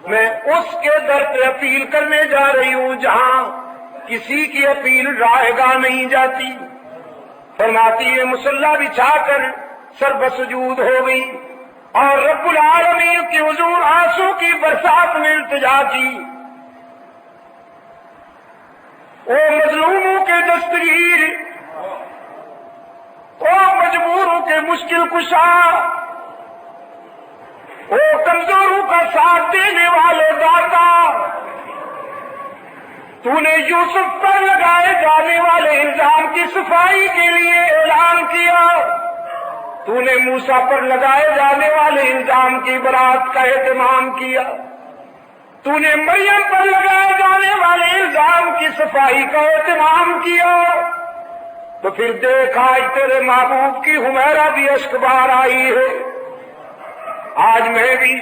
میں اس کے در پہ اپیل کرنے جا رہی ہوں جہاں کسی کی اپیل رائے گاہ نہیں جاتی۔ فرماتی ہے مصلی بچھا کر سر بسجود ہو گئی اور رب العالمین کے حضور آنسو کی برسات میں التجا کی۔ او مظلوموں کے دستگیر، او مجبوروں کے مشکل کشا، او کمزوروں کا ساتھ دینے والے داتا، تو نے یوسف پر لگائے جانے والے الزام کی صفائی کے لیے اعلان کیا، تو نے موسیٰ پر لگائے جانے والے الزام کی برات کا اہتمام کیا، تو نے مریم پر لگائے جانے والے الزام کی صفائی کا اہتمام کیا، تو پھر دیکھا تیرے محبوب کی حمیرہ بھی اشک بار آئی ہے۔ آج میں بھی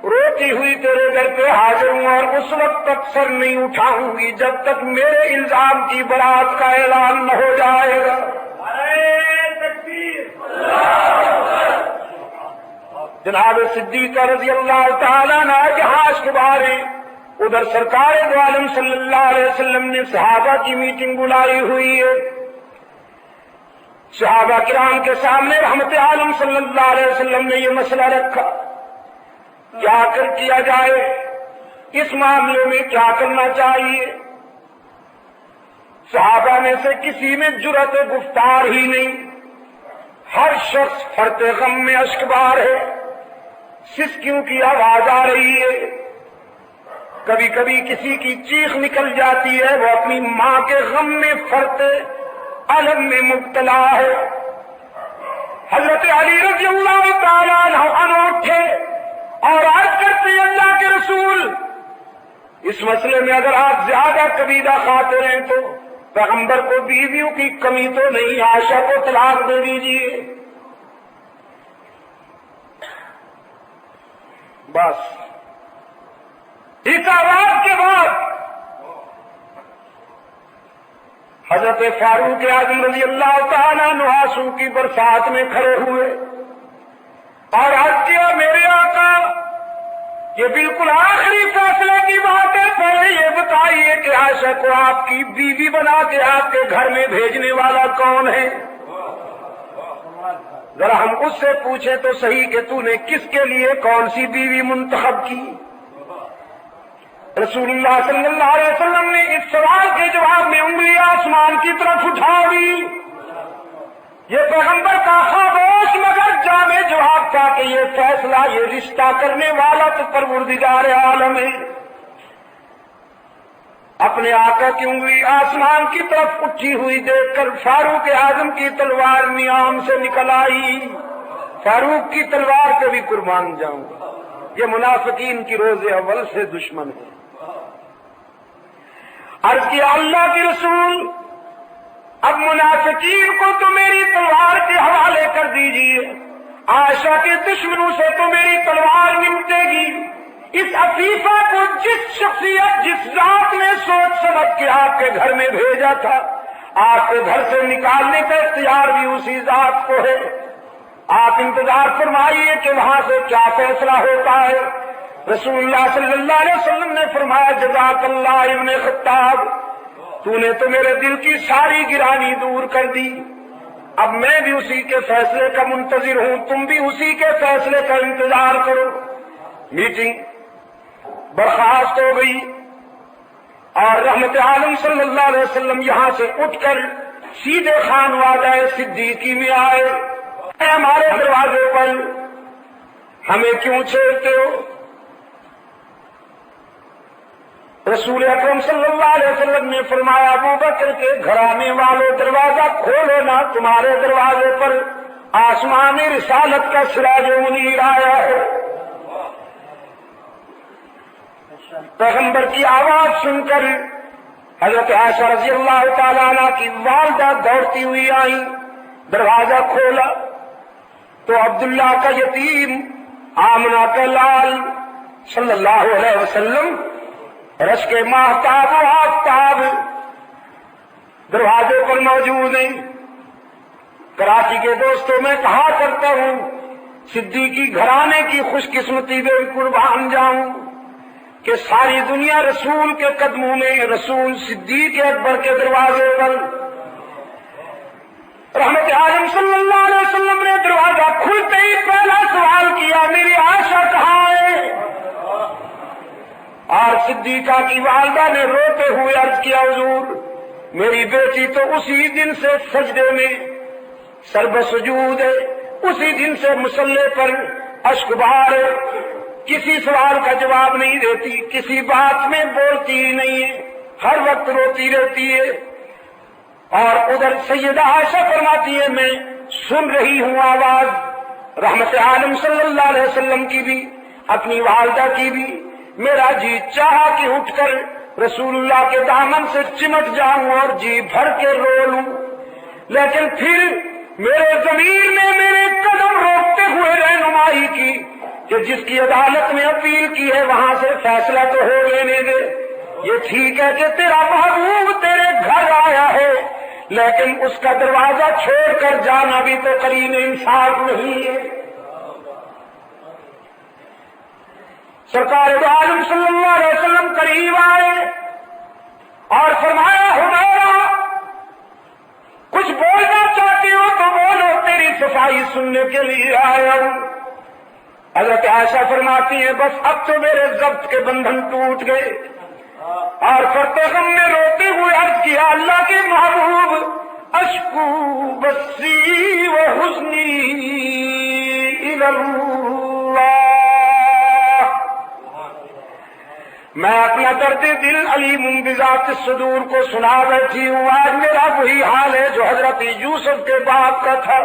روتی ہوئی تیرے در پہ حاضر ہوں اور اس وقت تک سر نہیں اٹھاؤں گی جب تک میرے الزام کی برات کا اعلان نہ ہو جائے گا۔ جناب صدیقہ رضی اللہ تعالیٰ عنہ جہاں اشک بار ہیں، ادھر سرکار دو عالم صلی اللہ علیہ وسلم نے صحابہ کی میٹنگ بلائی ہوئی ہے۔ صحابہ کرام کے سامنے رحمت عالم صلی اللہ علیہ وسلم نے یہ مسئلہ رکھا، کیا کیا جائے، اس معاملے میں کیا کرنا چاہیے۔ صحابہ میں سے کسی میں جرأت گفتار ہی نہیں، ہر شخص فرط غم میں اشکبار ہے، سسکیوں کی آواز آ رہی ہے، کبھی کبھی کسی کی چیخ نکل جاتی ہے، وہ اپنی ماں کے غم میں فرط الم میں مبتلا ہے۔ حضرت علی رضی اللہ تعالیٰ عنہ اٹھے اور عرض کرتے اللہ کے رسول، اس مسئلے میں اگر آپ زیادہ کبیدہ خاطر ہیں تو پیغمبر کو بیویوں کی کمی تو نہیں، عائشہ کو طلاق دے دیجیے۔ بس اس آواز کے بعد حضرت فاروق اعظم رضی اللہ تعالیٰ عنہ آنسو کی برسات میں کھڑے ہوئے اور عرض کیا میرے آقا یہ بالکل آخری فیصلے کی بات ہے، پہلے یہ بتائیے کہ عائشہ کو آپ کی بیوی بنا کے آپ کے گھر میں بھیجنے والا کون ہے؟ ذرا ہم اس سے پوچھیں تو صحیح کہ تو نے کس کے لیے کون سی بیوی منتخب کی؟ رسول اللہ صلی اللہ علیہ وسلم نے اس سوال کے جواب میں انگلی آسمان کی طرف اٹھا دی۔ یہ پیغمبر کا خاموش مگر جامع جواب تھا کہ یہ فیصلہ، یہ رشتہ کرنے والا تو پروردگار عالم ہے۔ اپنے آقا کی انگلی آسمان کی طرف اٹھی ہوئی دیکھ کر فاروق اعظم کی تلوار نیام سے نکل آئی۔ فاروق کی تلوار پہ بھی قربان جاؤں گا، یہ منافقین کی روز اول سے دشمن ہے۔ عرض کیا اللہ کے رسول اب منافقین کو تو میری تلوار کے حوالے کر دیجیے، عائشہ کے دشمنوں سے تو میری تلوار نمٹے گی۔ اس عفیفہ کو جس شخصیت، جس ذات نے سوچ سمجھ کے آپ کے گھر میں بھیجا تھا، آپ کے گھر سے نکالنے کا اختیار بھی اسی ذات کو ہے۔ آپ انتظار فرمائیے کہ وہاں سے کیا فیصلہ ہوتا ہے۔ رسول اللہ صلی اللہ علیہ وسلم نے فرمایا جزاک اللہ ابن خطاب، تو نے تو میرے دل کی ساری گرانی دور کر دی، اب میں بھی اسی کے فیصلے کا منتظر ہوں، تم بھی اسی کے فیصلے کا انتظار کرو۔ میٹنگ برخاست ہو گئی اور رحمت عالم صلی اللہ علیہ وسلم یہاں سے اٹھ کر سیدھے خانوادہ صدیقی میں آئے۔ ہمارے دروازے پر ہمیں کیوں چھیڑتے ہو؟ رسول اکرم صلی اللہ علیہ وسلم نے فرمایا ابو بکر کے گھرانے والوں دروازہ کھولو نا، تمہارے دروازے پر آسمان رسالت کا سراج منیر آیا ہے۔ پیغمبر کی آواز سن کر حضرت عائشہ رضی اللہ تعالیٰ عنہ کی والدہ دوڑتی ہوئی آئیں، دروازہ کھولا تو عبداللہ کا یتیم، آمنہ کا لال صلی اللہ علیہ وسلم رش کے ماہتاب و آفتاب دروازے پر موجود ہیں۔ کراچی کے دوستوں میں کہا کرتا ہوں صدیقی گھرانے کی خوش قسمتی پہ قربان جاؤں کہ ساری دنیا رسول کے قدموں میں، رسول صدیق اکبر کے دروازے پر۔ رحمت عالم صلی اللہ علیہ وسلم نے دروازہ کھلتے ہی پہلا سوال کیا میری عائشہ کہاں ہے؟ اور صدیقہ کی والدہ نے روتے ہوئے عرض کیا حضور میری بیٹی تو اسی دن سے سجدے میں سرب سجود ہے، اسی دن سے مصلی پر اشک بہار ہے، کسی سوال کا جواب نہیں دیتی، کسی بات میں بولتی ہی نہیں ہے، ہر وقت روتی رہتی ہے۔ اور ادھر سیدہ عائشہ فرماتی ہے میں سن رہی ہوں آواز رحمت عالم صلی اللہ علیہ وسلم کی بھی، اپنی والدہ کی بھی، میرا جی چاہا کہ اٹھ کر رسول اللہ کے دامن سے چمٹ جاؤں اور جی بھر کے رو لوں، لیکن پھر میرے ضمیر نے میرے قدم روکتے ہوئے رہنمائی کی کہ جس کی عدالت میں اپیل کی ہے وہاں سے فیصلہ تو ہو لینے دے۔ یہ ٹھیک ہے کہ تیرا محبوب تیرے گھر آیا ہے، لیکن اس کا دروازہ چھوڑ کر جانا بھی تو قرین انصاف نہیں ہے۔ سرکار دو عالم صلی اللہ علیہ وسلم قریب آئے اور فرمایا حمیرہ کچھ بولنا چاہتی ہو تو بولو، تیری صفائی سننے کے لیے آیا ہوں۔ حضرت عائشہ فرماتی ہیں بس اب تو میرے ضبط کے بندھن ٹوٹ گئے، اور کرتے غم میں روتے ہوئے عرض کیا اللہ کے محبوب اشکو بسی و حزنی الی اللہ، میں اپنا درد دل علیم بذات الصدور کو سنا بیٹھی ہوں۔ آج میرا وہی حال ہے جو حضرت یوسف کے باپ کا تھا۔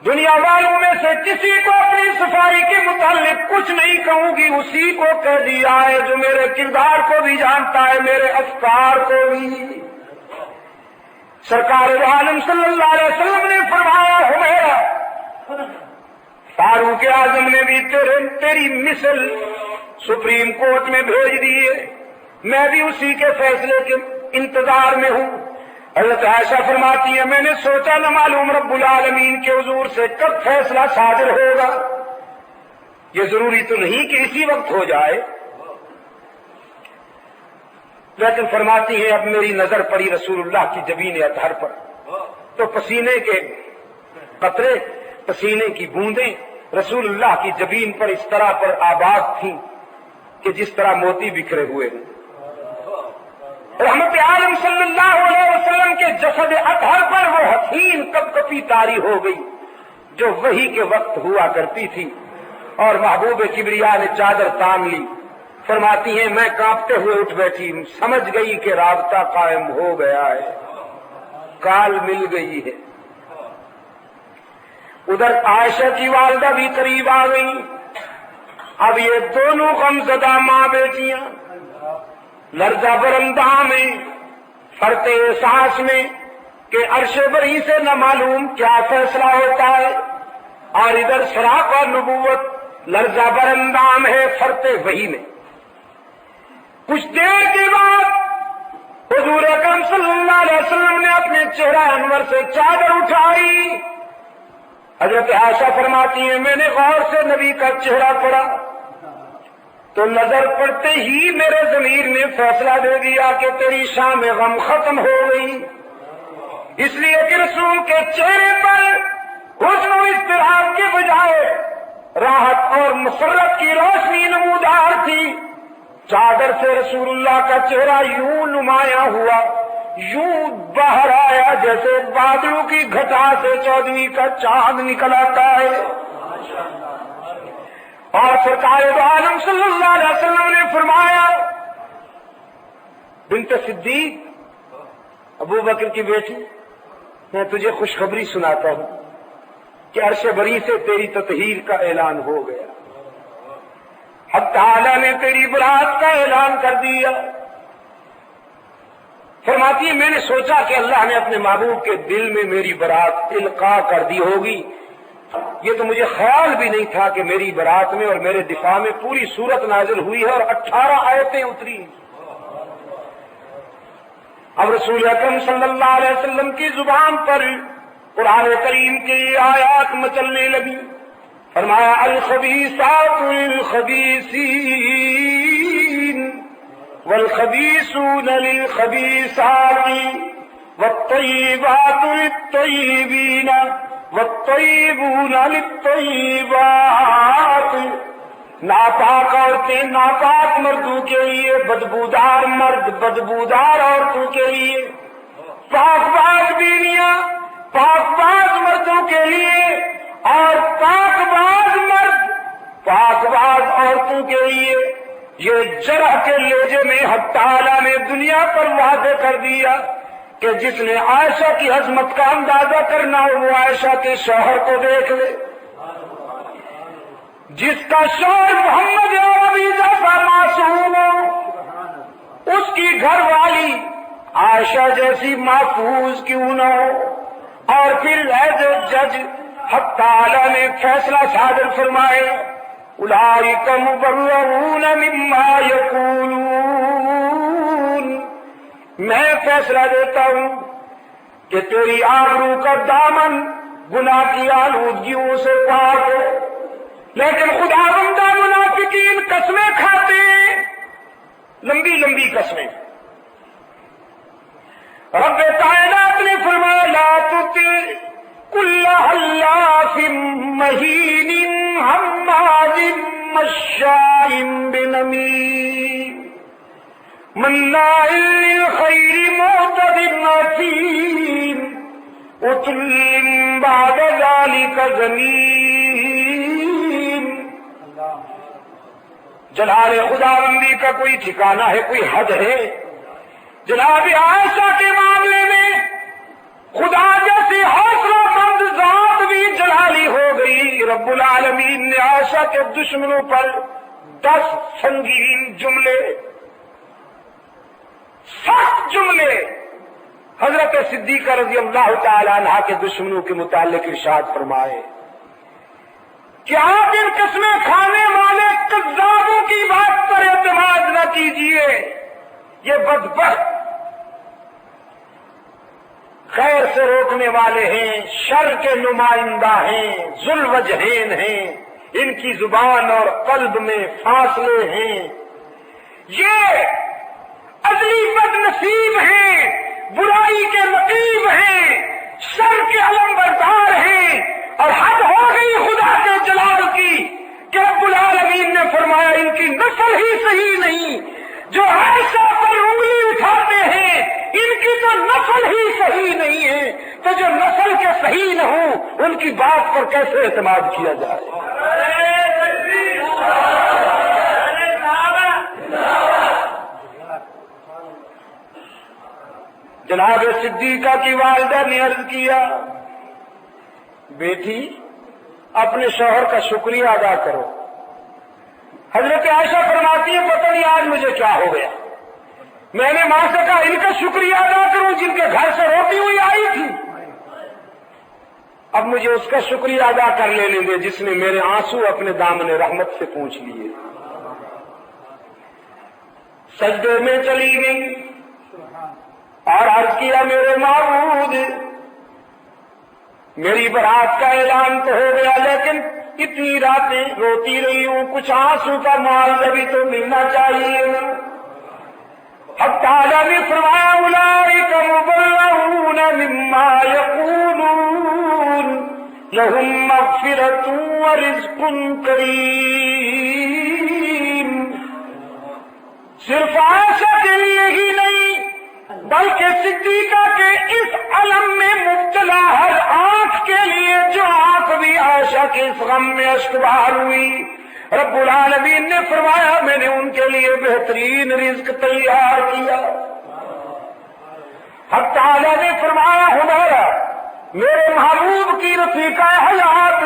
دنیا والوں میں سے کسی کو اپنی صفائی کے متعلق کچھ نہیں کہوں گی، اسی کو کہہ دیا ہے جو میرے کردار کو بھی جانتا ہے، میرے افکار کو بھی۔ سرکار عالم صلی اللہ علیہ وسلم نے فرمایا حمیرہ فاروق اعظم نے بھی تیری مثل سپریم کورٹ میں بھیج دی ہے، میں بھی اسی کے فیصلے کے انتظار میں ہوں۔ حضرت عائشہ فرماتی ہے میں نے سوچا نہ معلوم رب العالمین کے حضور سے کب فیصلہ صادر ہوگا، یہ ضروری تو نہیں کہ اسی وقت ہو جائے، لیکن فرماتی ہے اب میری نظر پڑی رسول اللہ کی جبین اطہر پر، تو پسینے کے قطرے، پسینے کی بوندیں رسول اللہ کی جبین پر اس طرح پر آباد تھیں کہ جس طرح موتی بکھرے ہوئے ہیں۔ رحمت عالم صلی اللہ علیہ وسلم کے جسد اطہر پر وہ حسین کپ کپی طاری ہو گئی جو وحی کے وقت ہوا کرتی تھی، اور محبوب کبریا نے چادر تان لی۔ فرماتی ہیں میں کانپتے ہوئے اٹھ بیٹھی، سمجھ گئی کہ رابطہ قائم ہو گیا ہے، کال مل گئی ہے۔ ادھر عائشہ کی والدہ بھی قریب آ گئی۔ اب یہ دونوں غمزدہ ماں بیٹیاں لرزہ برندہ میں، فرط احساس میں کہ عرش بری سے نہ معلوم کیا فیصلہ ہوتا ہے، اور ادھر سراپا نبوت لرزہ برندام ہے فرط وحی میں۔ کچھ دیر کے بعد حضور اکرم صلی اللہ علیہ وسلم نے اپنے چہرہ انور سے چادر اٹھائی۔ حضرت عائشہ فرماتی ہیں میں نے غور سے نبی کا چہرہ پڑھا تو نظر پڑتے ہی میرے ضمیر نے فیصلہ دے دیا کہ تیری شام غم ختم ہو گئی، اس لیے کہ رسول کے چہرے پر حزن و اضطراب کے بجائے راحت اور مسرت کی روشنی نمودار تھی۔ چادر سے رسول اللہ کا چہرہ یوں نمایاں ہوا، یوں باہر آیا جیسے بادلوں کی گھٹا سے 14ویں کا چاند نکل آتا ہے، اور سرکار دو عالم صلی اللہ علیہ وسلم نے فرمایا بنت صدیق ابو بکر کی بیٹی میں تجھے خوشخبری سناتا ہوں کہ عرش بری سے تیری تطہیر کا اعلان ہو گیا، حق تعالی نے تیری برات کا اعلان کر دیا۔ فرماتی ہے میں نے سوچا کہ اللہ نے اپنے محبوب کے دل میں میری برات القاء کر دی ہوگی، یہ تو مجھے خیال بھی نہیں تھا کہ میری برات میں اور میرے دفاع میں پوری سورت نازل ہوئی ہے اور 18 آیتیں اتری۔ اب رسول اکرم صلی اللہ علیہ وسلم کی زبان پر قرآن کریم کی آیات مچلنے لگی۔ فرمایا الخبیثات للخبیثین والخبیثون للخبیثات والطیبات للطیبین والطیبون للطیبات۔ ناپاک عورتیں ناپاک مردوں کے لیے، بدبودار مرد بدبودار عورتوں کے لیے، پاک باز بیویاں پاک باز مردوں کے لیے، اور پاک باز مرد پاک باز عورتوں کے لیے۔ یہ جرح کے لہجے میں حق تعالیٰ نے دنیا پر واضح کر دیا کہ جس نے عائشہ کی عظمت کا اندازہ کرنا ہو وہ عائشہ کے شوہر کو دیکھ لے۔ جس کا شوہر محمد عربی جیسا معصوم ہو، اس کی گھر والی عائشہ جیسی محفوظ کیوں نہ ہو۔ اور پھر ایز اے جج حق تعالیٰ نے فیصلہ صادر فرمائے اولئک مبرؤون مما یقولون۔ میں فیصلہ دیتا ہوں کہ تیری آبرو کا دامن گناہ کی آلودگیوں سے پاک ہو، لیکن خداوندہ منافقین قسمیں کھاتے ہیں، لمبی لمبی قسمیں۔ رب کائنات نے فرمایا لا تطع کل حلاف مہین ہماز مشاء بنمیم مناع للخیر معتد اثیم عتل بعد ذلک زنیم۔ جلال خداوندی کا کوئی ٹھکانہ ہے، کوئی حد ہے؟ جناب عائشہ کے معاملے میں خدا جیسی حوصلہ مند ذات بھی جلالی ہو گئی۔ رب العالمین نے عائشہ کے دشمنوں پر 10 سنگین جملے، سخت جملے حضرت صدیقہ رضی اللہ تعالی عنہا کے دشمنوں کے متعلق ارشاد فرمائے کہ آپ ان قسمیں کھانے والے کذابوں کی بات پر اعتماد نہ کیجیے، یہ بدبخت خیر سے روکنے والے ہیں، شر کے نمائندہ ہیں، ذوالوجہین ہیں، ان کی زبان اور قلب میں فاصلے ہیں، یہ ازلی بد نصیب ہیں، برائی کے نقیب ہیں، شر کے علمبردار ہیں، اور حد ہو گئی خدا کے جلال کی کہ رب العالمین نے فرمایا ان کی نسل ہی صحیح نہیں، جو عائشہ پر انگلی اٹھاتے ہیں ان کی تو نسل ہی صحیح نہیں ہے، تو جو نسل کے صحیح نہ ہوں ان کی بات پر کیسے اعتماد کیا جائے؟ جناب صدیقہ کی والدہ نے عرض کیا بیٹی اپنے شوہر کا شکریہ ادا کرو۔ حضرت عائشہ فرماتی ہے پتہ نہیں آج مجھے کیا ہو گیا، میں نے ماں سے کہا ان کا شکریہ ادا کروں جن کے گھر سے روتی ہوئی آئی تھی، اب مجھے اس کا شکریہ ادا کر لینے دے جس نے میرے آنسو اپنے دامن رحمت سے پوچھ لیے۔ سجدے میں چلی گئی اور عرض کیا میرے معبود میری برات کا اعلان تو ہو گیا لیکن اتنی راتیں روتی رہی ہوں، کچھ آنسو کا معاوضہ بھی تو ملنا چاہیے نا۔ حق تعالیٰ نے فرمایا اولئک مبرؤون مما یقولون لهم مغفرۃ ورزق کریم۔ صرف عائشہ کے لیے ہی نہیں بلکہ صدیقہ کے اس علم میں مبتلا ہر آنکھ کے لیے جو آنکھ بھی عائشہ کے اس غم میں اشک بہار ہوئی، رب العالمین نے فرمایا میں نے ان کے لیے بہترین رزق تیار کیا۔ حق تعالی نے فرمایا ہمارا میرے محبوب کی رفیقہ حیات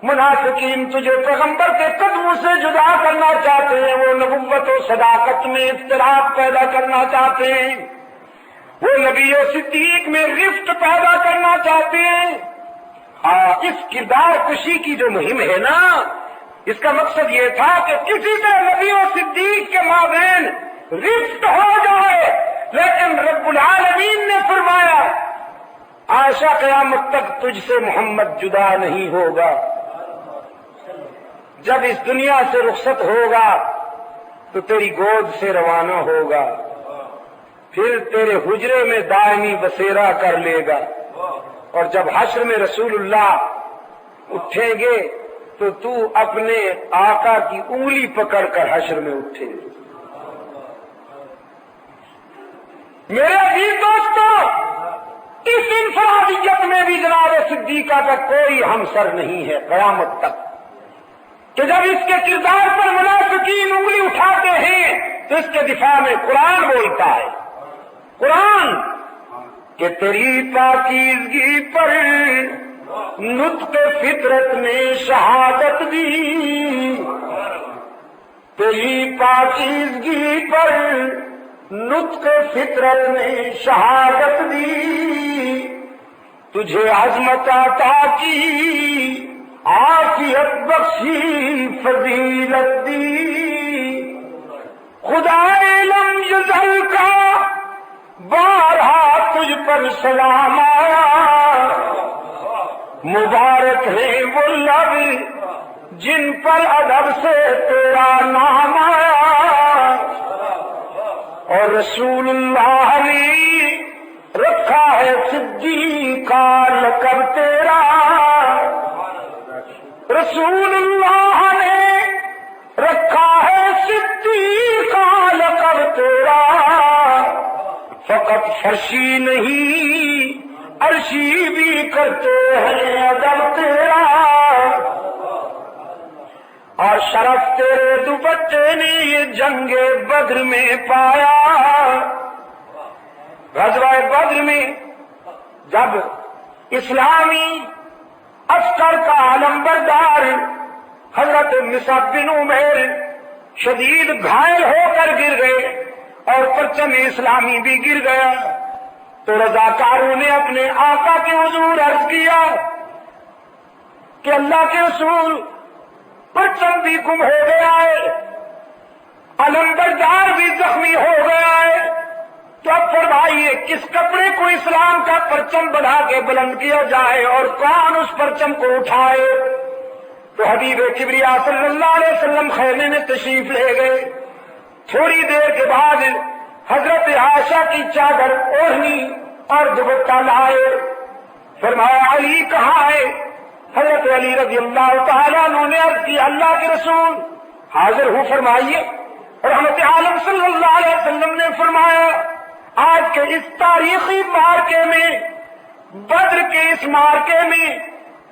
منافقین تجھے پیغمبر کے قدموں سے جدا کرنا چاہتے ہیں، وہ نبوت و صداقت میں اختلاف پیدا کرنا چاہتے ہیں، وہ نبی و صدیق میں رفت پیدا کرنا چاہتے ہیں۔ اس کردار کشی کی جو مہم ہے نا، اس کا مقصد یہ تھا کہ کسی سے نبی و صدیق کے مابین رفت ہو جائے، لیکن رب العالمین نے فرمایا عائشہ قیامت تک تجھ سے محمد جدا نہیں ہوگا، جب اس دنیا سے رخصت ہوگا تو تیری گود سے روانہ ہوگا، پھر تیرے حجرے میں دائمی بسیرا کر لے گا، اور جب حشر میں رسول اللہ اٹھیں گے تو تو اپنے آقا کی انگلی پکڑ کر حشر میں اٹھے۔ میرے عزیز دوستو، اس انفرادیت میں بھی جناب صدیقہ کا کوئی ہمسر نہیں ہے قیامت تک، کہ جب اس کے کردار پر منافقین انگلی اٹھاتے ہیں تو اس کے دفاع میں قرآن بولتا ہے، قرآن کہ تیری پاکیزگی پر نطق فطرت نے شہادت دی، تیری پاکیزگی پر نطق فطرت نے شہادت دی، تجھے عظمت عطا کی عافیت بخشی فضیلت دی، خدا علم یزل کا بارہا تجھ پر سلام آیا، مبارک ہے وہ لب جن پر ادب سے تیرا نام آیا، اور رسول اللہ نے رکھا ہے صدیق کا لقب تیرا، رسول اللہ نے رکھا ہے صدیق کا لقب تیرا، فقط فرشی نہیں عرشی بھی کرتے ہیں ادب تیرا، اور شرف تیرے دوپٹے نے یہ جنگ بدر میں پایا۔ غزوہ بدر میں جب اسلامی عسکر کا علمبردار حضرت مصعب بن عمیر شدید گھائل ہو کر گر گئے اور پرچم اسلامی بھی گر گیا، تو رضاکاروں نے اپنے آقا کے حضور عرض کیا کہ اللہ کے رسول پرچم بھی گم ہو گیا ہے، علمبردار بھی زخمی ہو گیا ہے، تو اب فرمائیے کس کپڑے کو اسلام کا پرچم بنا کے بلند کیا جائے اور کون اس پرچم کو اٹھائے؟ تو حبیب کبریا صلی اللہ علیہ وسلم خیمے میں تشریف لے گئے۔ تھوڑی دیر کے بعد حضرت عائشہ کی چادر اوڑھنی اور دوپٹہ لائے، فرمایا علی کہاں ہے؟ حضرت علی رضی اللہ تعالیٰ عنہ نے عرض کی اللہ کے رسول حاضر ہوں فرمائیے۔ رحمت عالم صلی اللہ علیہ وسلم نے فرمایا آج کے اس تاریخی مارکے میں، بدر کے اس مارکے میں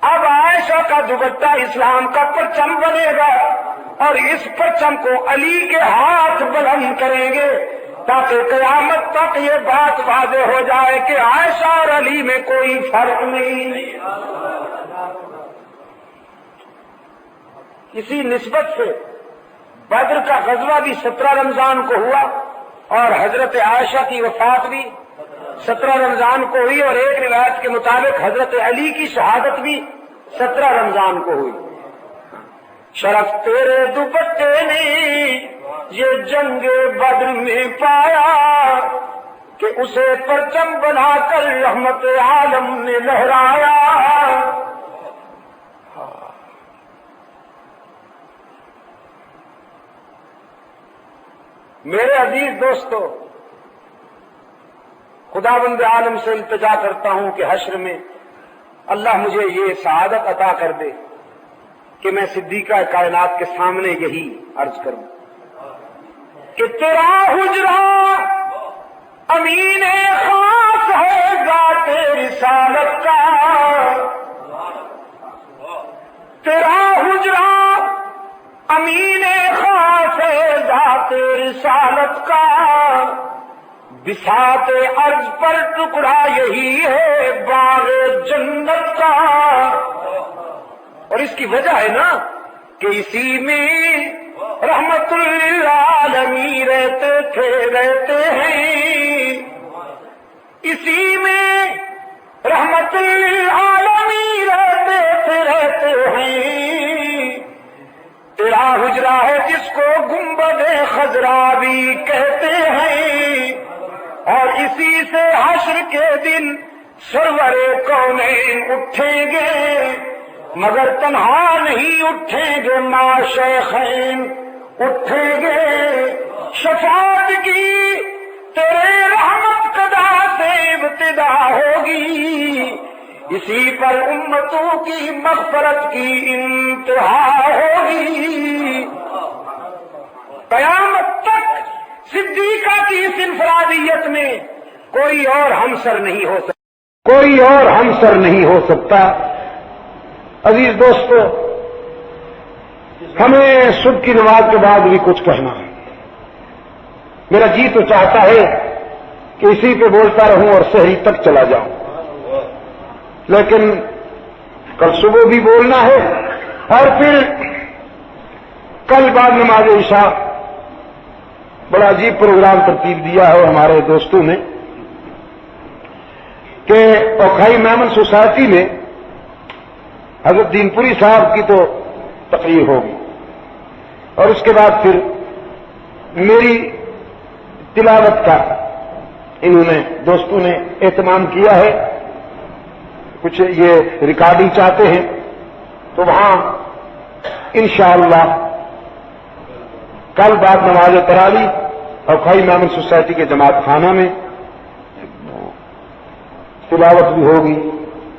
اب عائشہ کا دوپٹہ اسلام کا پرچم بنے گا، اور اس پرچم کو علی کے ہاتھ بلند کریں گے تاکہ قیامت تک یہ بات واضح ہو جائے کہ عائشہ اور علی میں کوئی فرق نہیں۔ اسی نسبت سے بدر کا غزوہ بھی 17 رمضان کو ہوا، اور حضرت عائشہ کی وفات بھی 17 رمضان کو ہوئی، اور ایک روایت کے مطابق حضرت علی کی شہادت بھی 17 رمضان کو ہوئی۔ شرف تیرے دوپٹے نے یہ جنگ بدر میں پایا کہ اسے پرچم بنا کر رحمت عالم نے لہرایا۔ میرے عزیز دوستو، خداوند عالم سے التجا کرتا ہوں کہ حشر میں اللہ مجھے یہ سعادت عطا کر دے کہ میں صدیقہ کائنات کے سامنے یہی عرض کروں کہ تیرا حجرہ امین خاص ہے ذات رسالت کا، تیرا حجرہ زمین خاص ذات رسالت کا، بساط عرض پر ٹکڑا یہی ہے باغ جنت کا۔ اور اس کی وجہ ہے نا کہ اسی میں رحمت للعالمین رہتے ہیں، اسی میں رحمت للعالمین رہتے ہیں۔ تیرا حجرہ ہے جس کو گنبد خضرا بھی کہتے ہیں، اور اسی سے حشر کے دن سرور کونین اٹھیں گے، مگر تنہا نہیں اٹھیں گے، ماں شیخین اٹھیں گے۔ شفاعت کی تیرے رحمت قدا سے ابتدا ہوگی، اسی پر امتوں کی مغفرت کی انتہا ہوگی۔ قیامت تک صدیقہ کی اس انفرادیت میں کوئی اور ہمسر نہیں ہو سکتا، کوئی اور ہمسر نہیں ہو سکتا۔ عزیز دوستو، ہمیں صبح کی نماز کے بعد بھی کچھ کہنا ہے۔ میرا جی تو چاہتا ہے کہ اسی پہ بولتا رہوں اور سحری تک چلا جاؤں، لیکن کل صبح بھی بولنا ہے، اور پھر کل بعد نماز عشاء بڑا عجیب پروگرام ترتیب دیا ہے ہمارے دوستوں نے کہ اوکھائی میمن سوسائٹی میں حضرت دین پوری صاحب کی تو تقریر ہوگی، اور اس کے بعد پھر میری تلاوت کا انہوں نے دوستوں نے اہتمام کیا ہے، کچھ یہ ریکارڈنگ چاہتے ہیں، تو وہاں انشاءاللہ کل بعد نماز تراوی اور کھائی میمن سوسائٹی کے جماعت خانہ میں تلاوت بھی ہوگی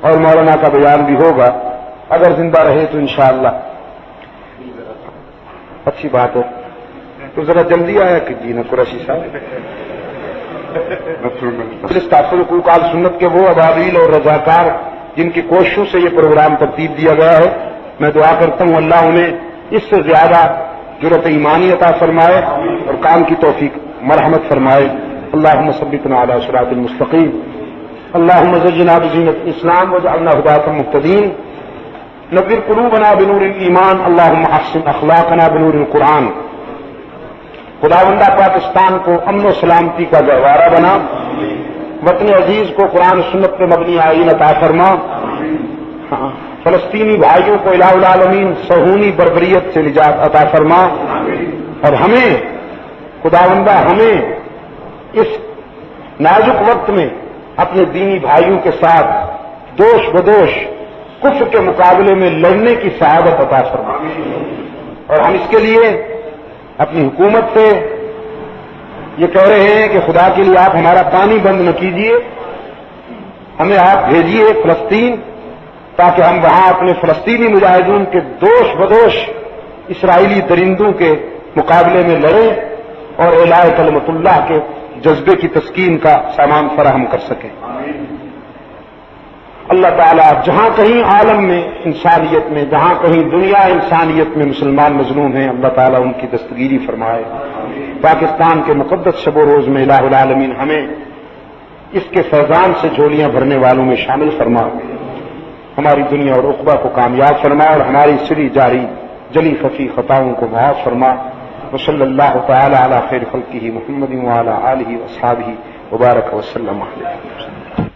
اور مولانا کا بیان بھی ہوگا، اگر زندہ رہے تو انشاءاللہ اچھی بات ہے۔ تو ذرا جلدی آیا کہ جی نہ قریشی صاحب، حقوق آل سنت کے وہ ابابیل اور رضاکار جن کی کوششوں سے یہ پروگرام ترتیب دیا گیا ہے، میں دعا کرتا ہوں اللہ انہیں اس سے زیادہ جرأت ایمانی عطا فرمائے اور کام کی توفیق مرحمت فرمائے۔ اللہم ثبتنا علی صراط المستقیم، اللہم زینا بزینۃ الاسلام واجعلنا ہداۃ مہتدین، نور قلوبنا بنور الایمان، اللہم احسن اخلاقنا بنور القرآن۔ خداوندہ پاکستان کو امن و سلامتی کا گہوارہ بنا، وطن عزیز کو قرآن سنت پہ مبنی آئین عطا فرما، فلسطینی بھائیوں کو الہ العالمین صہیونی بربریت سے نجات عطا فرما، اور ہمیں خداوندہ ہمیں اس نازک وقت میں اپنے دینی بھائیوں کے ساتھ دوش بدوش کفر کے مقابلے میں لڑنے کی سعادت عطا فرما، اور ہم اس کے لیے اپنی حکومت سے یہ کہہ رہے ہیں کہ خدا کے لیے آپ ہمارا پانی بند نہ کیجیے، ہمیں آپ بھیجیے فلسطین تاکہ ہم وہاں اپنے فلسطینی مجاہدین کے دوش بدوش اسرائیلی درندوں کے مقابلے میں لڑیں اور اعلاء کلمت اللہ کے جذبے کی تسکین کا سامان فراہم کر سکیں۔ اللہ تعالیٰ جہاں کہیں عالم میں انسانیت میں، جہاں کہیں دنیا انسانیت میں مسلمان مظلوم ہیں، اللہ تعالیٰ ان کی دستگیری فرمائے۔ پاکستان کے مقدس شب و روز میں الہ العالمین ہمیں اس کے فیضان سے جھولیاں بھرنے والوں میں شامل فرما، ہماری دنیا اور عقبہ کو کامیاب فرما، اور ہماری سری جاری جلی خفی خطاؤں کو معاف فرما۔ وصلی اللہ تعالی علی خیر خلقہ محمد وعلی آلہ واصحابہ وبارک وسلم علیہ۔